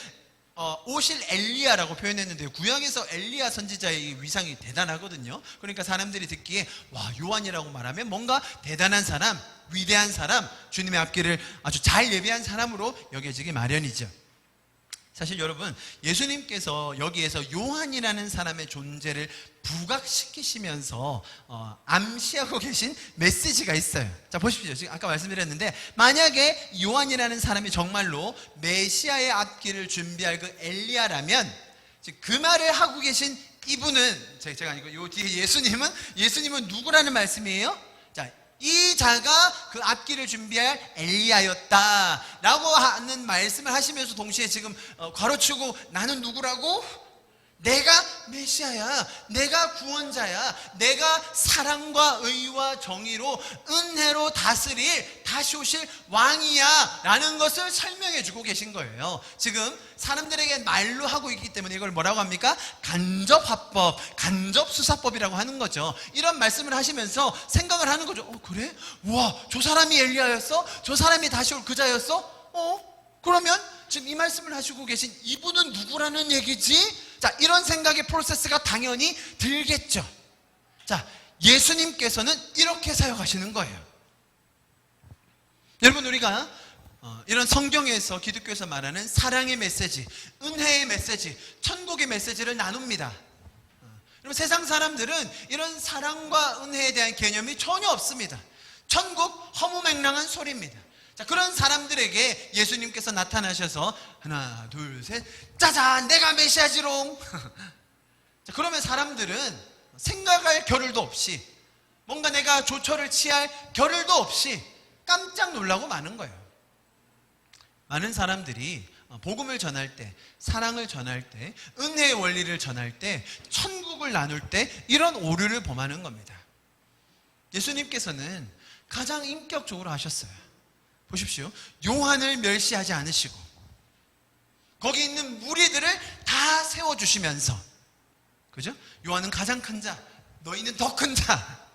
오실 엘리야라고 표현했는데요, 구약에서 엘리야 선지자의 위상이 대단하거든요. 그러니까 사람들이 듣기에 와, 요한이라고 말하면 뭔가 대단한 사람, 위대한 사람, 주님의 앞길을 아주 잘 예비한 사람으로 여겨지기 마련이죠. 사실 여러분, 예수님께서 여기에서 요한이라는 사람의 존재를 부각시키시면서 암시하고 계신 메시지가 있어요. 자, 보십시오. 지금 아까 말씀드렸는데, 만약에 요한이라는 사람이 정말로 메시아의 앞길을 준비할 그 엘리야라면, 그 말을 하고 계신 이분은, 제가 아니고 요 뒤에 예수님은 누구라는 말씀이에요? 자, 이 자가 그 앞길을 준비할 엘리야였다 라고 하는 말씀을 하시면서 동시에 지금 괄호치고 나는 누구라고? 내가 메시아야, 내가 구원자야, 내가 사랑과 의와 정의로 은혜로 다스릴 다시 오실 왕이야 라는 것을 설명해 주고 계신 거예요. 지금 사람들에게 말로 하고 있기 때문에 이걸 뭐라고 합니까? 간접화법, 간접수사법이라고 하는 거죠. 이런 말씀을 하시면서 생각을 하는 거죠. 그래? 우와, 저 사람이 엘리야였어? 저 사람이 다시 올 그자였어? 그러면 지금 이 말씀을 하시고 계신 이분은 누구라는 얘기지? 자, 이런 생각의 프로세스가 당연히 들겠죠. 자, 예수님께서는 이렇게 사역하시는 거예요. 여러분, 우리가 이런 성경에서, 기독교에서 말하는 사랑의 메시지, 은혜의 메시지, 천국의 메시지를 나눕니다. 여러분, 세상 사람들은 이런 사랑과 은혜에 대한 개념이 전혀 없습니다. 천국 허무맹랑한 소리입니다. 자, 그런 사람들에게 예수님께서 나타나셔서 하나, 둘, 셋, 짜잔, 내가 메시아지롱. 자, 그러면 사람들은 생각할 겨를도 없이, 뭔가 내가 조처를 취할 겨를도 없이 깜짝 놀라고 마는 거예요. 많은 사람들이 복음을 전할 때, 사랑을 전할 때, 은혜의 원리를 전할 때, 천국을 나눌 때 이런 오류를 범하는 겁니다. 예수님께서는 가장 인격적으로 하셨어요. 보십시오. 요한을 멸시하지 않으시고 거기 있는 무리들을 다 세워주시면서, 그죠? 요한은 가장 큰 자, 너희는 더 큰 자.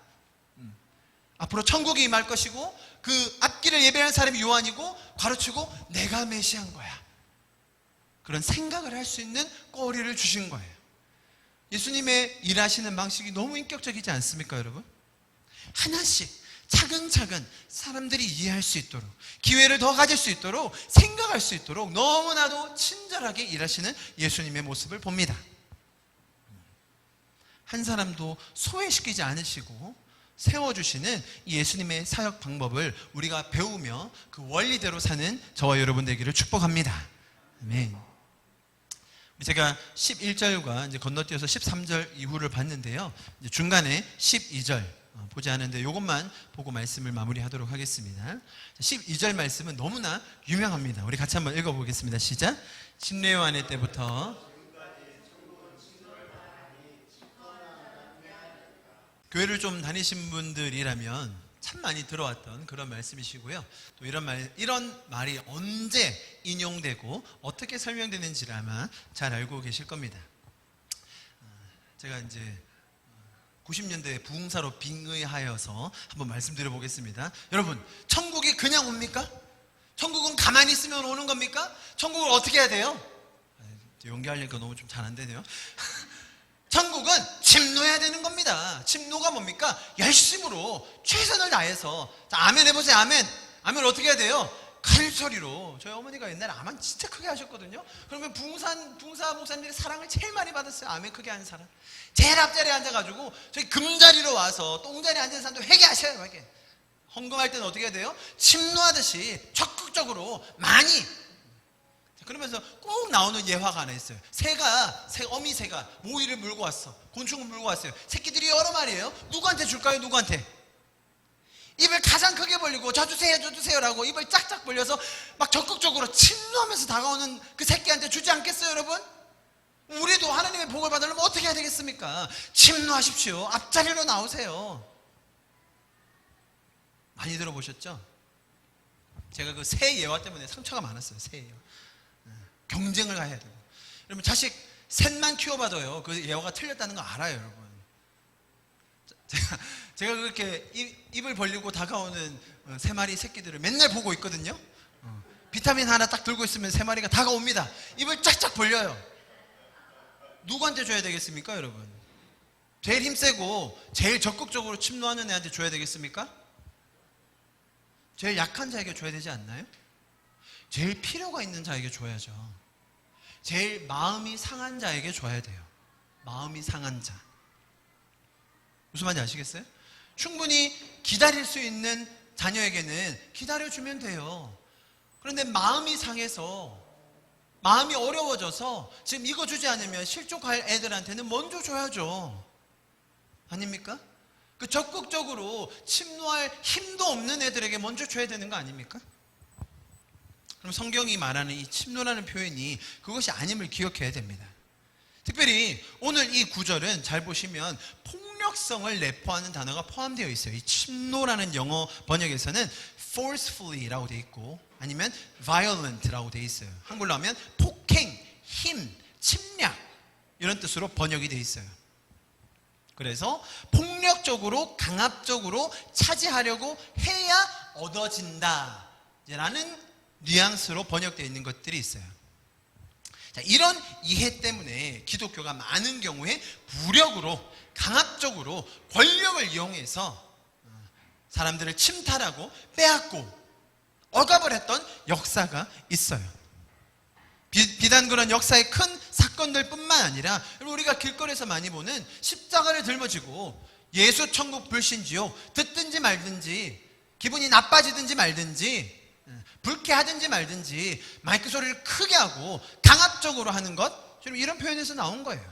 앞으로 천국이 임할 것이고 그 앞길을 예배하는 사람이 요한이고 가르치고 내가 메시아인 거야. 그런 생각을 할 수 있는 꼬리를 주신 거예요. 예수님의 일하시는 방식이 너무 인격적이지 않습니까, 여러분? 하나씩 차근차근 사람들이 이해할 수 있도록, 기회를 더 가질 수 있도록, 생각할 수 있도록 너무나도 친절하게 일하시는 예수님의 모습을 봅니다. 한 사람도 소외시키지 않으시고 세워주시는 이 예수님의 사역 방법을 우리가 배우며 그 원리대로 사는 저와 여러분 되기를 축복합니다. 아멘. 제가 11절과 이제 건너뛰어서 13절 이후를 봤는데요. 이제 중간에 12절 보지 않은데 이것만 보고 말씀을 마무리하도록 하겠습니다. 12절 말씀은 너무나 유명합니다. 우리 같이 한번 읽어보겠습니다. 시작. 침례 요한의 때부터 교회를 좀 다니신 분들이라면 참 많이 들어왔던 그런 말씀이시고요. 또 이런 말이 언제 인용되고 어떻게 설명되는지를 아마 잘 알고 계실 겁니다. 제가 이제 90년대 부흥사로 빙의하여서 한번 말씀드려 보겠습니다. 여러분, 천국이 그냥 옵니까? 천국은 가만히 있으면 오는 겁니까? 천국을 어떻게 해야 돼요? 연기하려니까 너무 좀 잘 안 되네요. 천국은 침노해야 되는 겁니다. 침노가 뭡니까? 열심으로 최선을 다해서. 자, 아멘 해보세요. 아멘. 아멘 어떻게 해야 돼요? 큰 소리로. 저희 어머니가 옛날에 아멘 진짜 크게 하셨거든요. 그러면 부흥사 목사님들이 사랑을 제일 많이 받았어요. 아멘 크게 하는 사람. 제일 앞자리에 앉아가지고 저희 금자리로 와서 똥자리에 앉은 사람도 회개하셔요. 회개. 헌금할 때는 어떻게 해야 돼요? 침노하듯이 적극적으로 많이. 그러면서 꼭 나오는 예화가 하나 있어요. 어미새가 모이를 물고 왔어. 곤충을 물고 왔어요. 새끼들이 여러 마리예요. 누구한테 줄까요? 누구한테? 입을 가장 크게 벌리고 저 주세요라고 입을 짝짝 벌려서 막 적극적으로 침노하면서 다가오는 그 새끼한테 주지 않겠어요, 여러분? 우리도 하나님의 복을 받으려면 어떻게 해야 되겠습니까? 침노하십시오. 앞자리로 나오세요. 많이 들어보셨죠? 제가 그 새 예화 때문에 상처가 많았어요. 새 예화. 경쟁을 해야 되고. 여러분, 자식 셋만 키워봐도요 그 예화가 틀렸다는 거 알아요, 여러분. 제가 그렇게 입을 벌리고 다가오는 세 마리 새끼들을 맨날 보고 있거든요. 비타민 하나 딱 들고 있으면 세 마리가 다가옵니다. 입을 쫙쫙 벌려요. 누구한테 줘야 되겠습니까, 여러분? 제일 힘세고 제일 적극적으로 침노하는 애한테 줘야 되겠습니까? 제일 약한 자에게 줘야 되지 않나요? 제일 필요가 있는 자에게 줘야죠. 제일 마음이 상한 자에게 줘야 돼요. 마음이 상한 자. 무슨 말인지 아시겠어요? 충분히 기다릴 수 있는 자녀에게는 기다려주면 돼요. 그런데 마음이 상해서, 마음이 어려워져서 지금 이거 주지 않으면 실족할 애들한테는 먼저 줘야죠. 아닙니까? 그 적극적으로 침노할 힘도 없는 애들에게 먼저 줘야 되는 거 아닙니까? 그럼 성경이 말하는 이 침노라는 표현이 그것이 아님을 기억해야 됩니다. 특별히 오늘 이 구절은 잘 보시면 폭력성을 내포하는 단어가 포함되어 있어요. 이 침노라는 영어 번역에서는 forcefully라고 되어 있고 아니면 violent라고 되어 있어요. 한글로 하면 폭행, 힘, 침략 이런 뜻으로 번역이 되어 있어요. 그래서 폭력적으로 강압적으로 차지하려고 해야 얻어진다 라는 뉘앙스로 번역되어 있는 것들이 있어요. 자, 이런 이해 때문에 기독교가 많은 경우에武力으로 강압적으로 권력을 이용해서 사람들을 침탈하고 빼앗고 억압을 했던 역사가 있어요. 비단 그런 역사의 큰 사건들 뿐만 아니라 우리가 길거리에서 많이 보는 십자가를 들머지고 예수 천국 불신지옥 듣든지 말든지 기분이 나빠지든지 말든지 불쾌하든지 말든지 마이크 소리를 크게 하고 강압적으로 하는 것, 이런 표현에서 나온 거예요.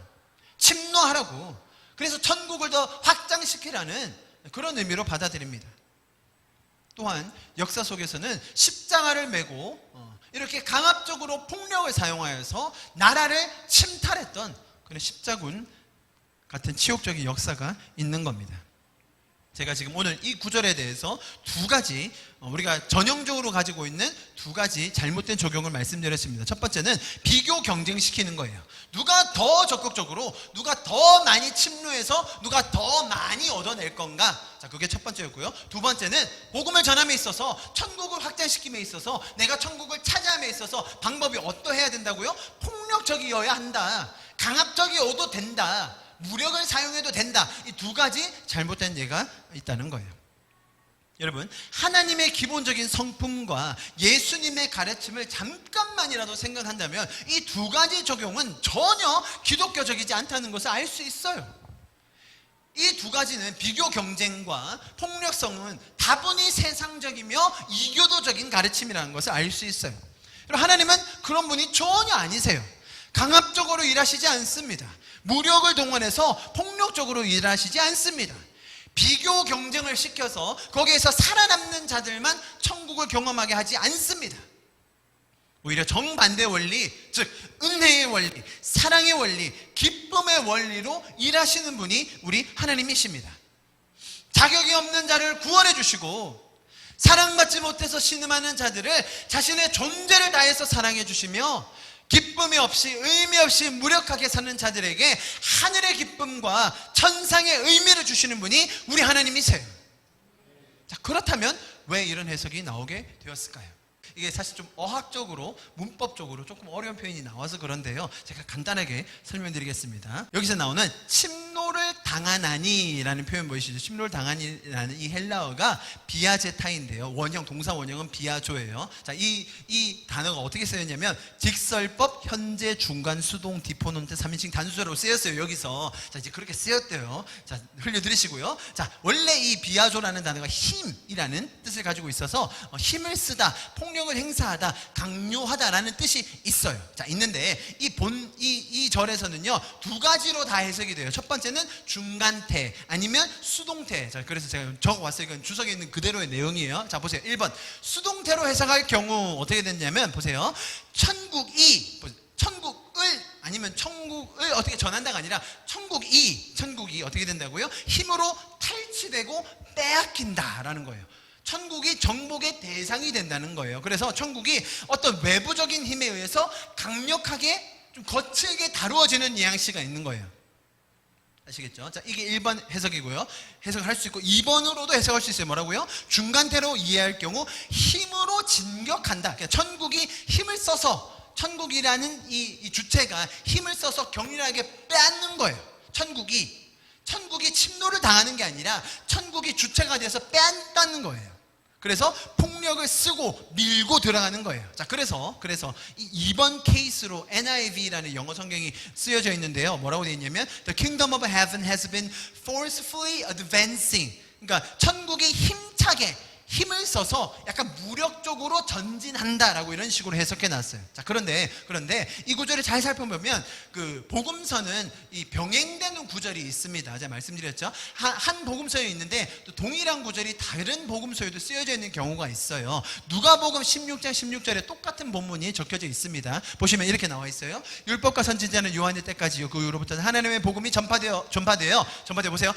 침노하라고. 그래서 천국을 더 확장시키라는 그런 의미로 받아들입니다. 또한 역사 속에서는 십자가를 메고 이렇게 강압적으로 폭력을 사용하여서 나라를 침탈했던 그런 십자군 같은 치욕적인 역사가 있는 겁니다. 제가 지금 오늘 이 구절에 대해서 두 가지 우리가 전형적으로 가지고 있는 두 가지 잘못된 적용을 말씀드렸습니다. 첫 번째는 비교 경쟁시키는 거예요. 누가 더 적극적으로, 누가 더 많이 침노해서 누가 더 많이 얻어낼 건가? 자, 그게 첫 번째였고요. 두 번째는 복음을 전함에 있어서, 천국을 확장시킴에 있어서, 내가 천국을 차지함에 있어서 방법이 어떠해야 된다고요? 폭력적이어야 한다. 강압적이어도 된다. 무력을 사용해도 된다. 이 두 가지 잘못된 예가 있다는 거예요. 여러분, 하나님의 기본적인 성품과 예수님의 가르침을 잠깐만이라도 생각한다면 이 두 가지 적용은 전혀 기독교적이지 않다는 것을 알 수 있어요. 이 두 가지는 비교 경쟁과 폭력성은 다분히 세상적이며 이교도적인 가르침이라는 것을 알 수 있어요. 하나님은 그런 분이 전혀 아니세요. 강압적으로 일하시지 않습니다. 무력을 동원해서 폭력적으로 일하시지 않습니다. 비교 경쟁을 시켜서 거기에서 살아남는 자들만 천국을 경험하게 하지 않습니다. 오히려 정반대 원리, 즉 은혜의 원리, 사랑의 원리, 기쁨의 원리로 일하시는 분이 우리 하나님이십니다. 자격이 없는 자를 구원해 주시고 사랑받지 못해서 신음하는 자들을 자신의 존재를 다해서 사랑해 주시며 기쁨이 없이 의미 없이 무력하게 사는 자들에게 하늘의 기쁨과 천상의 의미를 주시는 분이 우리 하나님이세요. 자, 그렇다면 왜 이런 해석이 나오게 되었을까요? 이게 사실 좀 어학적으로, 문법적으로 조금 어려운 표현이 나와서 그런데요, 제가 간단하게 설명드리겠습니다. 여기서 나오는 침노를 당하나니 라는 표현 보이시죠? 침노를 당하니라는 이 헬라어가 비아제타인데요, 원형, 동사 원형은 비아조예요. 자, 이 단어가 어떻게 쓰였냐면 직설법, 현재, 중간, 수동, 디포넌트 3인칭 단수로 쓰였어요. 여기서. 자, 이제 그렇게 쓰였대요. 자, 흘려들으시고요. 자, 원래 이 비아조라는 단어가 힘이라는 뜻을 가지고 있어서 힘을 쓰다, 폭력을 행사하다, 강요하다라는 뜻이 있어요. 자, 있는데 이 절에서는요 두 가지로 다 해석이 돼요. 첫 번째는 중간태 아니면 수동태. 자, 그래서 제가 적어왔어요. 이건 주석에 있는 그대로의 내용이에요. 자, 보세요. 1번 수동태로 해석할 경우 어떻게 됐냐면, 보세요. 천국을 아니면 천국을 어떻게 전한다가 아니라 천국이 어떻게 된다고요? 힘으로 탈취되고 빼앗긴다라는 거예요. 천국이 정복의 대상이 된다는 거예요. 그래서 천국이 어떤 외부적인 힘에 의해서 강력하게 좀 거칠게 다루어지는 뉘앙스가 있는 거예요. 아시겠죠? 자, 이게 1번 해석이고요. 해석을 할 수 있고 2번으로도 해석할 수 있어요. 뭐라고요? 중간태로 이해할 경우 힘으로 진격한다. 그러니까 천국이 힘을 써서, 천국이라는 이 주체가 힘을 써서 격렬하게 빼앗는 거예요. 천국이 침노를 당하는 게 아니라 천국이 주체가 돼서 빼앗는 거예요. 그래서 폭력을 쓰고 밀고 들어가는 거예요. 자, 그래서 이 2번 케이스로 NIV라는 영어 성경이 쓰여져 있는데요. 뭐라고 되어 있냐면 The kingdom of heaven has been forcefully advancing. 그러니까 천국이 힘차게 힘을 써서 약간 무력적으로 전진한다라고 이런 식으로 해석해 놨어요. 자, 그런데 이 구절을 잘 살펴보면 그 복음서는 이 병행되는 구절이 있습니다. 제가 말씀드렸죠. 한 복음서에 있는데 또 동일한 구절이 다른 복음서에도 쓰여져 있는 경우가 있어요. 누가복음 16장 16절에 똑같은 본문이 적혀져 있습니다. 보시면 이렇게 나와 있어요. 율법과 선지자는 요한의 때까지요. 그 이후로부터는 하나님의 복음이 전파되어 보세요.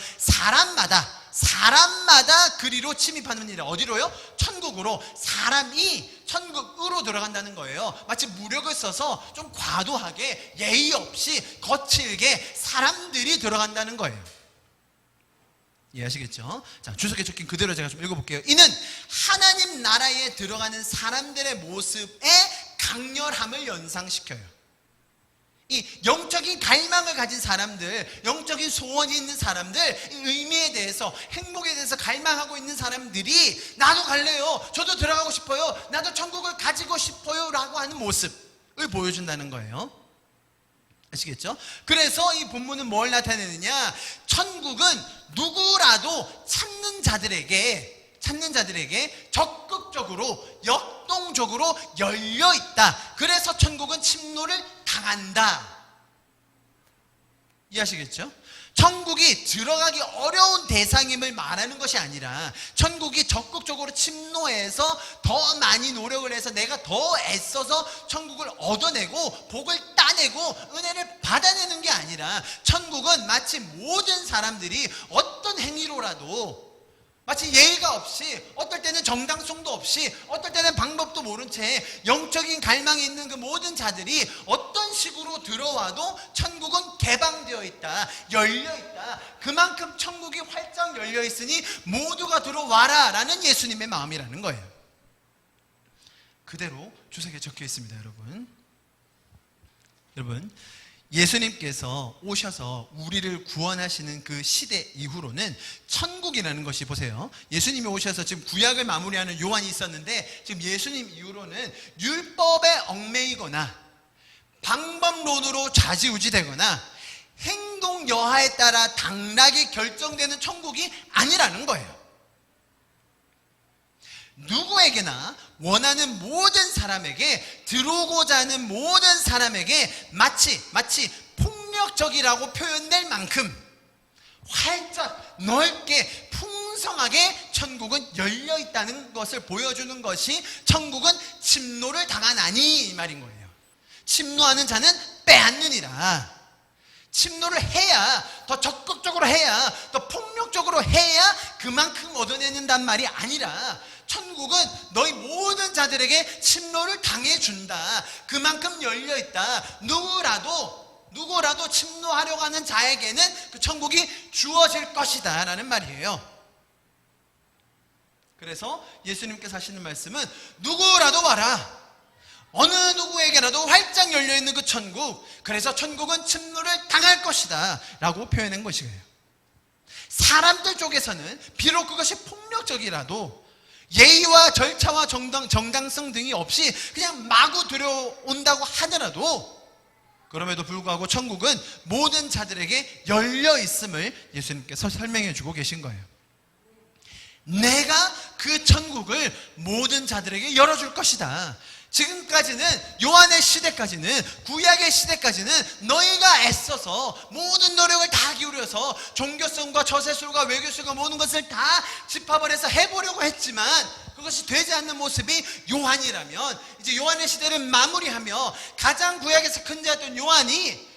사람마다 그리로 침입하느니라. 어디로요? 천국으로. 사람이 천국으로 들어간다는 거예요. 마치 무력을 써서 좀 과도하게 예의 없이 거칠게 사람들이 들어간다는 거예요. 이해하시겠죠? 자, 주석에 적힌 그대로 제가 좀 읽어볼게요. 이는 하나님 나라에 들어가는 사람들의 모습에 강렬함을 연상시켜요. 이 영적인 갈망을 가진 사람들, 영적인 소원이 있는 사람들, 의미에 대해서, 행복에 대해서 갈망하고 있는 사람들이 나도 갈래요, 저도 들어가고 싶어요, 나도 천국을 가지고 싶어요 라고 하는 모습을 보여준다는 거예요. 아시겠죠? 그래서 이 본문은 뭘 나타내느냐, 천국은 누구라도 찾는 자들에게 적극적으로, 역동적으로 열려 있다. 그래서 천국은 침노를 당한다. 이해하시겠죠? 천국이 들어가기 어려운 대상임을 말하는 것이 아니라 천국이 적극적으로 침노해서 더 많이 노력을 해서 내가 더 애써서 천국을 얻어내고 복을 따내고 은혜를 받아내는 게 아니라 천국은 마치 모든 사람들이 어떤 행위로라도 마치 예의가 없이, 어떨 때는 정당성도 없이, 어떨 때는 방법도 모른 채 영적인 갈망이 있는 그 모든 자들이 어떤 식으로 들어와도 천국은 개방되어 있다, 열려 있다. 그만큼 천국이 활짝 열려 있으니 모두가 들어와라 라는 예수님의 마음이라는 거예요. 그대로 주석에 적혀 있습니다. 여러분, 예수님께서 오셔서 우리를 구원하시는 그 시대 이후로는 천국이라는 것이, 보세요, 예수님이 오셔서 지금 구약을 마무리하는 요한이 있었는데, 지금 예수님 이후로는 율법에 얽매이거나 방법론으로 좌지우지되거나 행동 여하에 따라 당락이 결정되는 천국이 아니라는 거예요. 누구에게나 원하는 모든 사람에게, 들어오고자 하는 모든 사람에게 마치 폭력적이라고 표현될 만큼 활짝 넓게 풍성하게 천국은 열려 있다는 것을 보여주는 것이, 천국은 침노를 당하나니 이 말인 거예요. 침노하는 자는 빼앗느니라. 침노를 해야, 더 적극적으로 해야, 더 폭력적으로 해야 그만큼 얻어내는단 말이 아니라, 천국은 너희 모든 자들에게 침노를 당해준다, 그만큼 열려있다, 누구라도 침노하려고 하는 자에게는 그 천국이 주어질 것이다 라는 말이에요. 그래서 예수님께서 하시는 말씀은 누구라도 와라, 어느 누구에게라도 활짝 열려있는 그 천국, 그래서 천국은 침노를 당할 것이다 라고 표현한 것이에요. 사람들 쪽에서는 비록 그것이 폭력적이라도 예의와 절차와 정당성 등이 없이 그냥 마구 들어온다고 하더라도, 그럼에도 불구하고 천국은 모든 자들에게 열려 있음을 예수님께서 설명해 주고 계신 거예요. 내가 그 천국을 모든 자들에게 열어줄 것이다. 지금까지는, 요한의 시대까지는, 구약의 시대까지는 너희가 애써서 모든 노력을 다 기울여서 종교성과 저세술과 외교술과 모든 것을 다 집합을 해서 해보려고 했지만 그것이 되지 않는 모습이 요한이라면, 이제 요한의 시대를 마무리하며 가장 구약에서 큰 자였던 요한이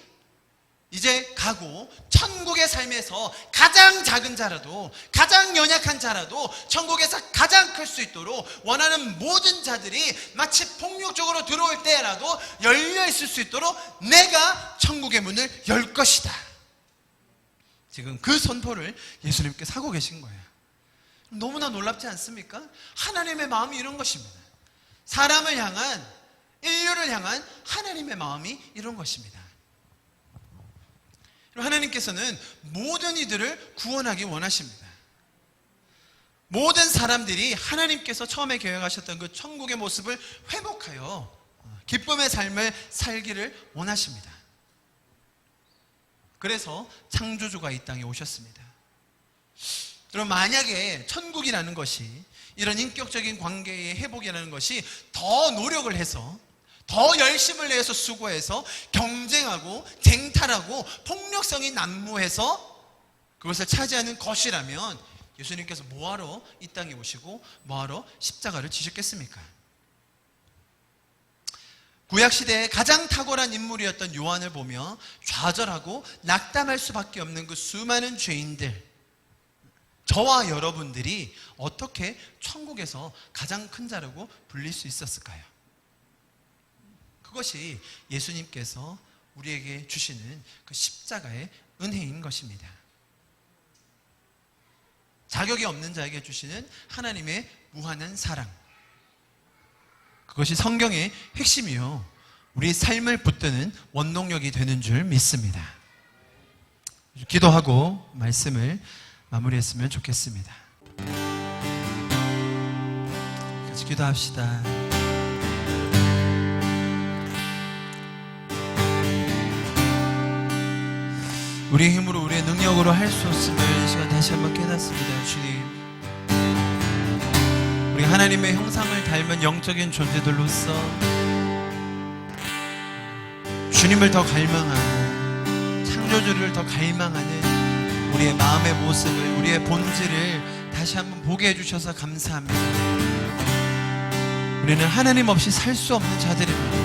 이제 가고 천국의 삶에서 가장 작은 자라도, 가장 연약한 자라도 천국에서 가장 클 수 있도록 원하는 모든 자들이 마치 폭력적으로 들어올 때라도 열려 있을 수 있도록 내가 천국의 문을 열 것이다. 지금 그 선포를 예수님께서 하고 계신 거예요. 너무나 놀랍지 않습니까? 하나님의 마음이 이런 것입니다. 사람을 향한, 인류를 향한 하나님의 마음이 이런 것입니다. 하나님께서는 모든 이들을 구원하기 원하십니다. 모든 사람들이 하나님께서 처음에 계획하셨던 그 천국의 모습을 회복하여 기쁨의 삶을 살기를 원하십니다. 그래서 창조주가 이 땅에 오셨습니다. 여러분, 만약에 천국이라는 것이, 이런 인격적인 관계의 회복이라는 것이 더 노력을 해서, 더 열심을 내서 수고해서 경쟁하고 쟁탈하고 폭력성이 난무해서 그것을 차지하는 것이라면 예수님께서 뭐하러 이 땅에 오시고 뭐하러 십자가를 지셨겠습니까? 구약시대에 가장 탁월한 인물이었던 요한을 보며 좌절하고 낙담할 수밖에 없는 그 수많은 죄인들, 저와 여러분들이 어떻게 천국에서 가장 큰 자라고 불릴 수 있었을까요? 그것이 예수님께서 우리에게 주시는 그 십자가의 은혜인 것입니다. 자격이 없는 자에게 주시는 하나님의 무한한 사랑, 그것이 성경의 핵심이요, 우리 삶을 붙드는 원동력이 되는 줄 믿습니다. 기도하고 말씀을 마무리했으면 좋겠습니다. 같이 기도합시다. 우리의 힘으로, 우리의 능력으로 할 수 없음을 이 시간 다시 한번 깨닫습니다. 주님, 우리 하나님의 형상을 닮은 영적인 존재들로서 주님을 더 갈망하는, 창조주를 더 갈망하는 우리의 마음의 모습을, 우리의 본질을 다시 한번 보게 해주셔서 감사합니다. 우리는 하나님 없이 살 수 없는 자들입니다.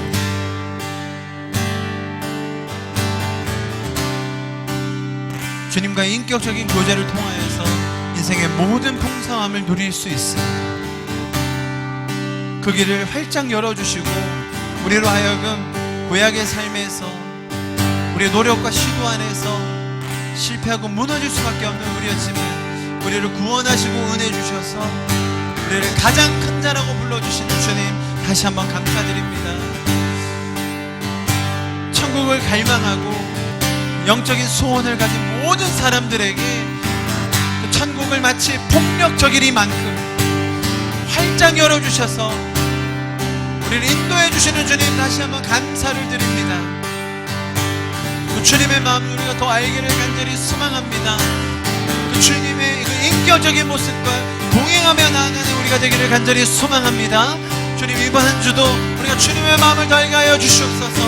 주님과의 인격적인 교제를 통하여서 인생의 모든 풍성함을 누릴 수 있습니다. 그 길을 활짝 열어주시고 우리로 하여금 구약의 삶에서 우리의 노력과 시도 안에서 실패하고 무너질 수밖에 없는 우리였지만 우리를 구원하시고 은혜 주셔서 우리를 가장 큰 자라고 불러주시는 주님, 다시 한번 감사드립니다. 천국을 갈망하고 영적인 소원을 가진 모든 사람들에게 그 천국을 마치 폭력적이리만큼 활짝 열어주셔서 우리를 인도해 주시는 주님, 다시 한번 감사를 드립니다. 그 주님의 마음을 우리가 더 알기를 간절히 소망합니다. 그 주님의 그 인격적인 모습과 동행하며 나아가는 우리가 되기를 간절히 소망합니다. 주님, 이번 한 주도 우리가 주님의 마음을 더 알게 하여 주시옵소서.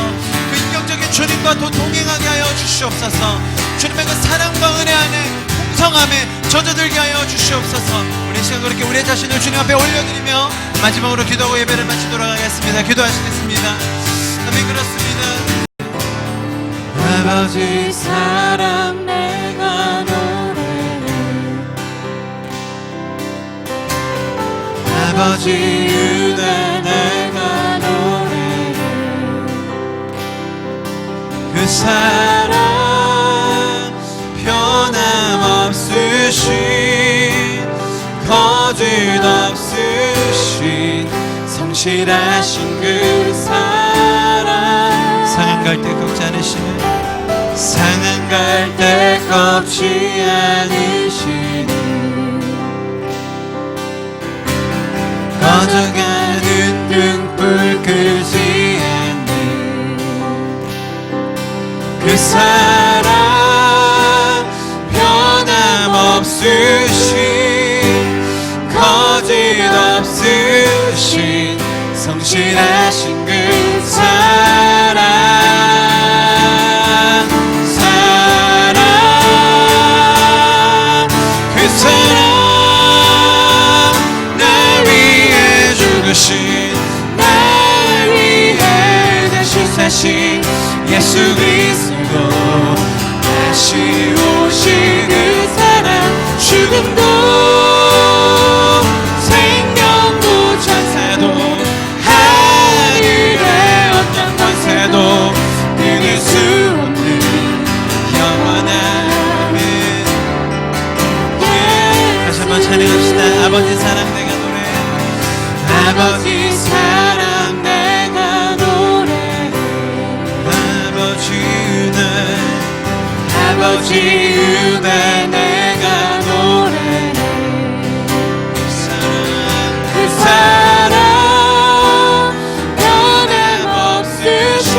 그 인격적인 주님과 더 동행하게 하여 주시옵소서. 주님의 그 사랑과 은혜 안에 풍성함에 젖어들게 하여 주시옵소서. 우리 시간 그렇게 우리의 자신을 주님 앞에 올려드리며 마지막으로 기도하고 예배를 마치도록 하겠습니다. 기도하시겠습니다. 아멘. 그렇습니다. 아버지 사랑 내가 노래해, 아버지 은혜 내가 노래해, 그 사랑 변함없으신 거짓없으신 성실하신 그 사랑, 상한 갈 때 꺾지 않으시는, 상한 갈 때 꺾지 않으시는, 꺼져가는 등불 끄지 않는 그 사랑 변함없으신 거짓없으신 성실하신 그 사랑, 그 사랑 날 위해 죽으신, 날 위해 다시 사신 예수 그리스도, 다시 오신 그 사랑, 죽음도 생명도 천사도 하늘의 어떤 권세도 끊을 수 없는 영원함을, 다시 한번 찬양합시다. 아버지 사랑 내가 노래해, 아버지 사랑 내가 노래해, 아버지 은혜, 아버지 은혜 내가 노래해, 그 사랑 변함없으신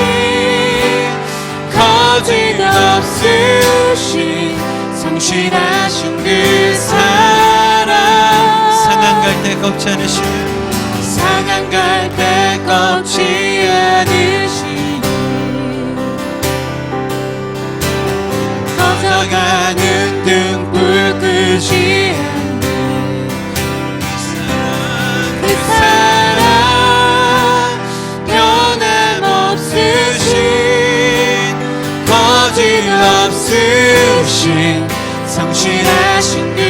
거짓없으신 성실하신 그 사랑, 상한 갈 때 꺾지 않으시는, 상한 갈 때 꺾지 않으시는, 꺼져가는 등불 끄지 않는 그 사랑 변함없으신 거짓없으신 성실하신 그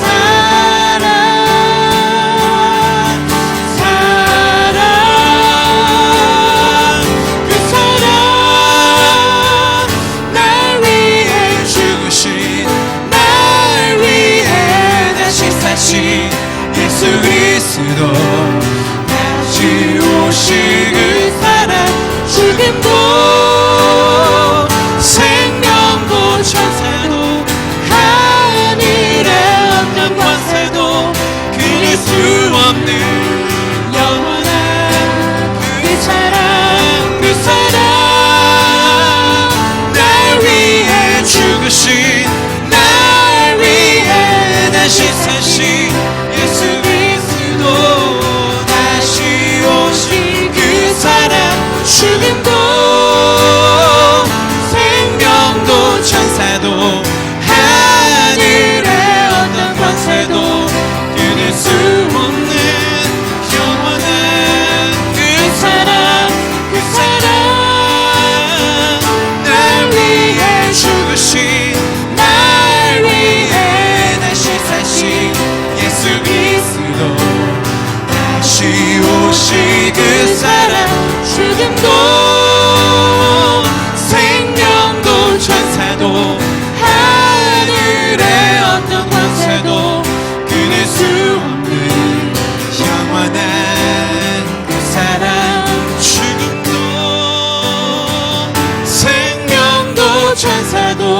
사랑, 그 사랑 날 위해 죽으신, 날 위해 다시 사신 예수 그리스도, 다시 오신 그 사랑, 죽음도 생명도 천사도 하늘의 어떤 권세도 끊을 수 없는 영원한 그 사랑, 그 사랑 날 위해 죽으신, 날 위해 다시 사신 예수 그리스도, 다시 오신 그 사랑, 죽음도 생명도 천사도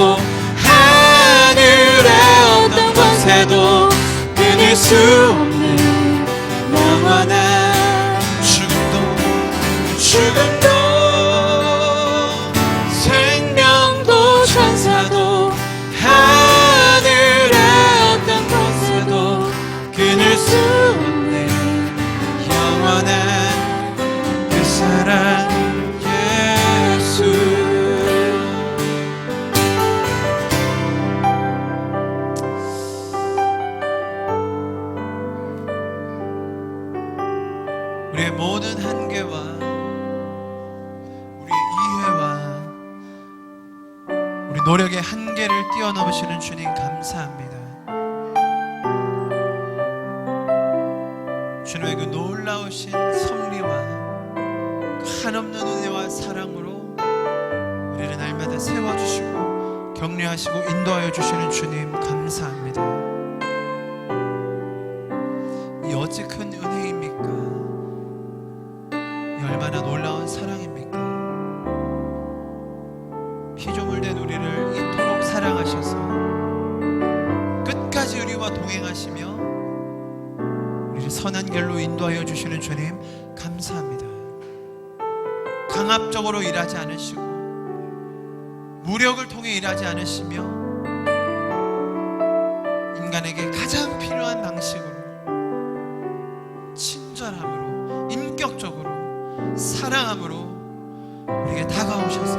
권세도 하늘의 어떤 권세도 끊을 수 없는 영원한 죽음도 생명도 천사도 하늘의 어떤 권세도 끊을 수 없는 영원한 그 사랑 예수. 우리의 모든 한계와 우리의 이해와 우리 노력의 한계를 뛰어넘으시는 주님 감사합니다. 주님의 그 놀라우신 섭리와 그 한없는 은혜와 사랑으로 우리를 날마다 세워주시고 격려하시고 인도하여 주시는 주님 감사합니다. 이 어찌 큰 은혜입니까? 이 얼마나 놀라운 사랑입니까? 피조물된 우리를 이토록 사랑하셔서 끝까지 우리와 동행하시며 우리를 선한 길로 인도하여 주시는 주님 감사합니다. 강압적으로 일하지 않으시고 무력을 통해 일하지 않으시며 인간에게 가장 필요한 방식으로 친절함으로 인격적으로 사랑함으로 우리에게 다가오셔서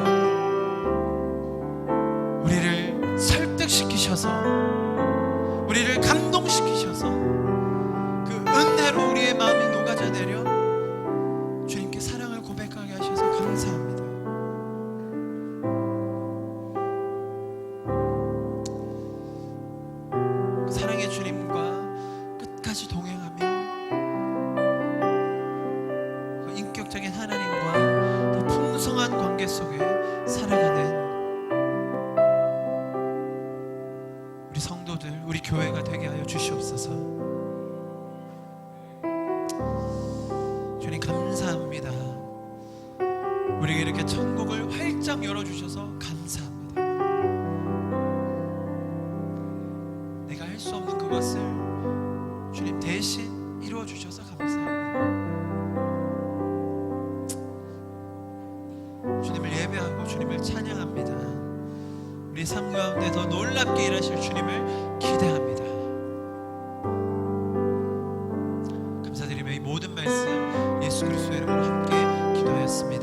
우리를 설득시키셔서 우리를 감동시키셔서 그 은혜로 우리의 마음이 녹아져 내려 주님께 사랑을 고백하게 하셔서 감사합니다. 그 사랑의 주님과 끝까지 동행하며 그 인격적인 하나님과 더 풍성한 관계 속에 살아가는 우리 성도들, 우리 교회가 되게 하여 주시옵소서. 주님 감사합니다. 우리에게 이렇게 천국을 활짝 열어주셔서 감사합니다. 내가 할 수 없는 그것을 주님 대신 이루어주셔서 감사합니다. 주님을 예배하고 주님을 찬양합니다. 우리 삶 가운데 더 놀랍게 일하실 주님을 기대합니다. 감사드리며 이 모든 말씀 예수 그리스도의 이름으로 함께 기도하였습니다.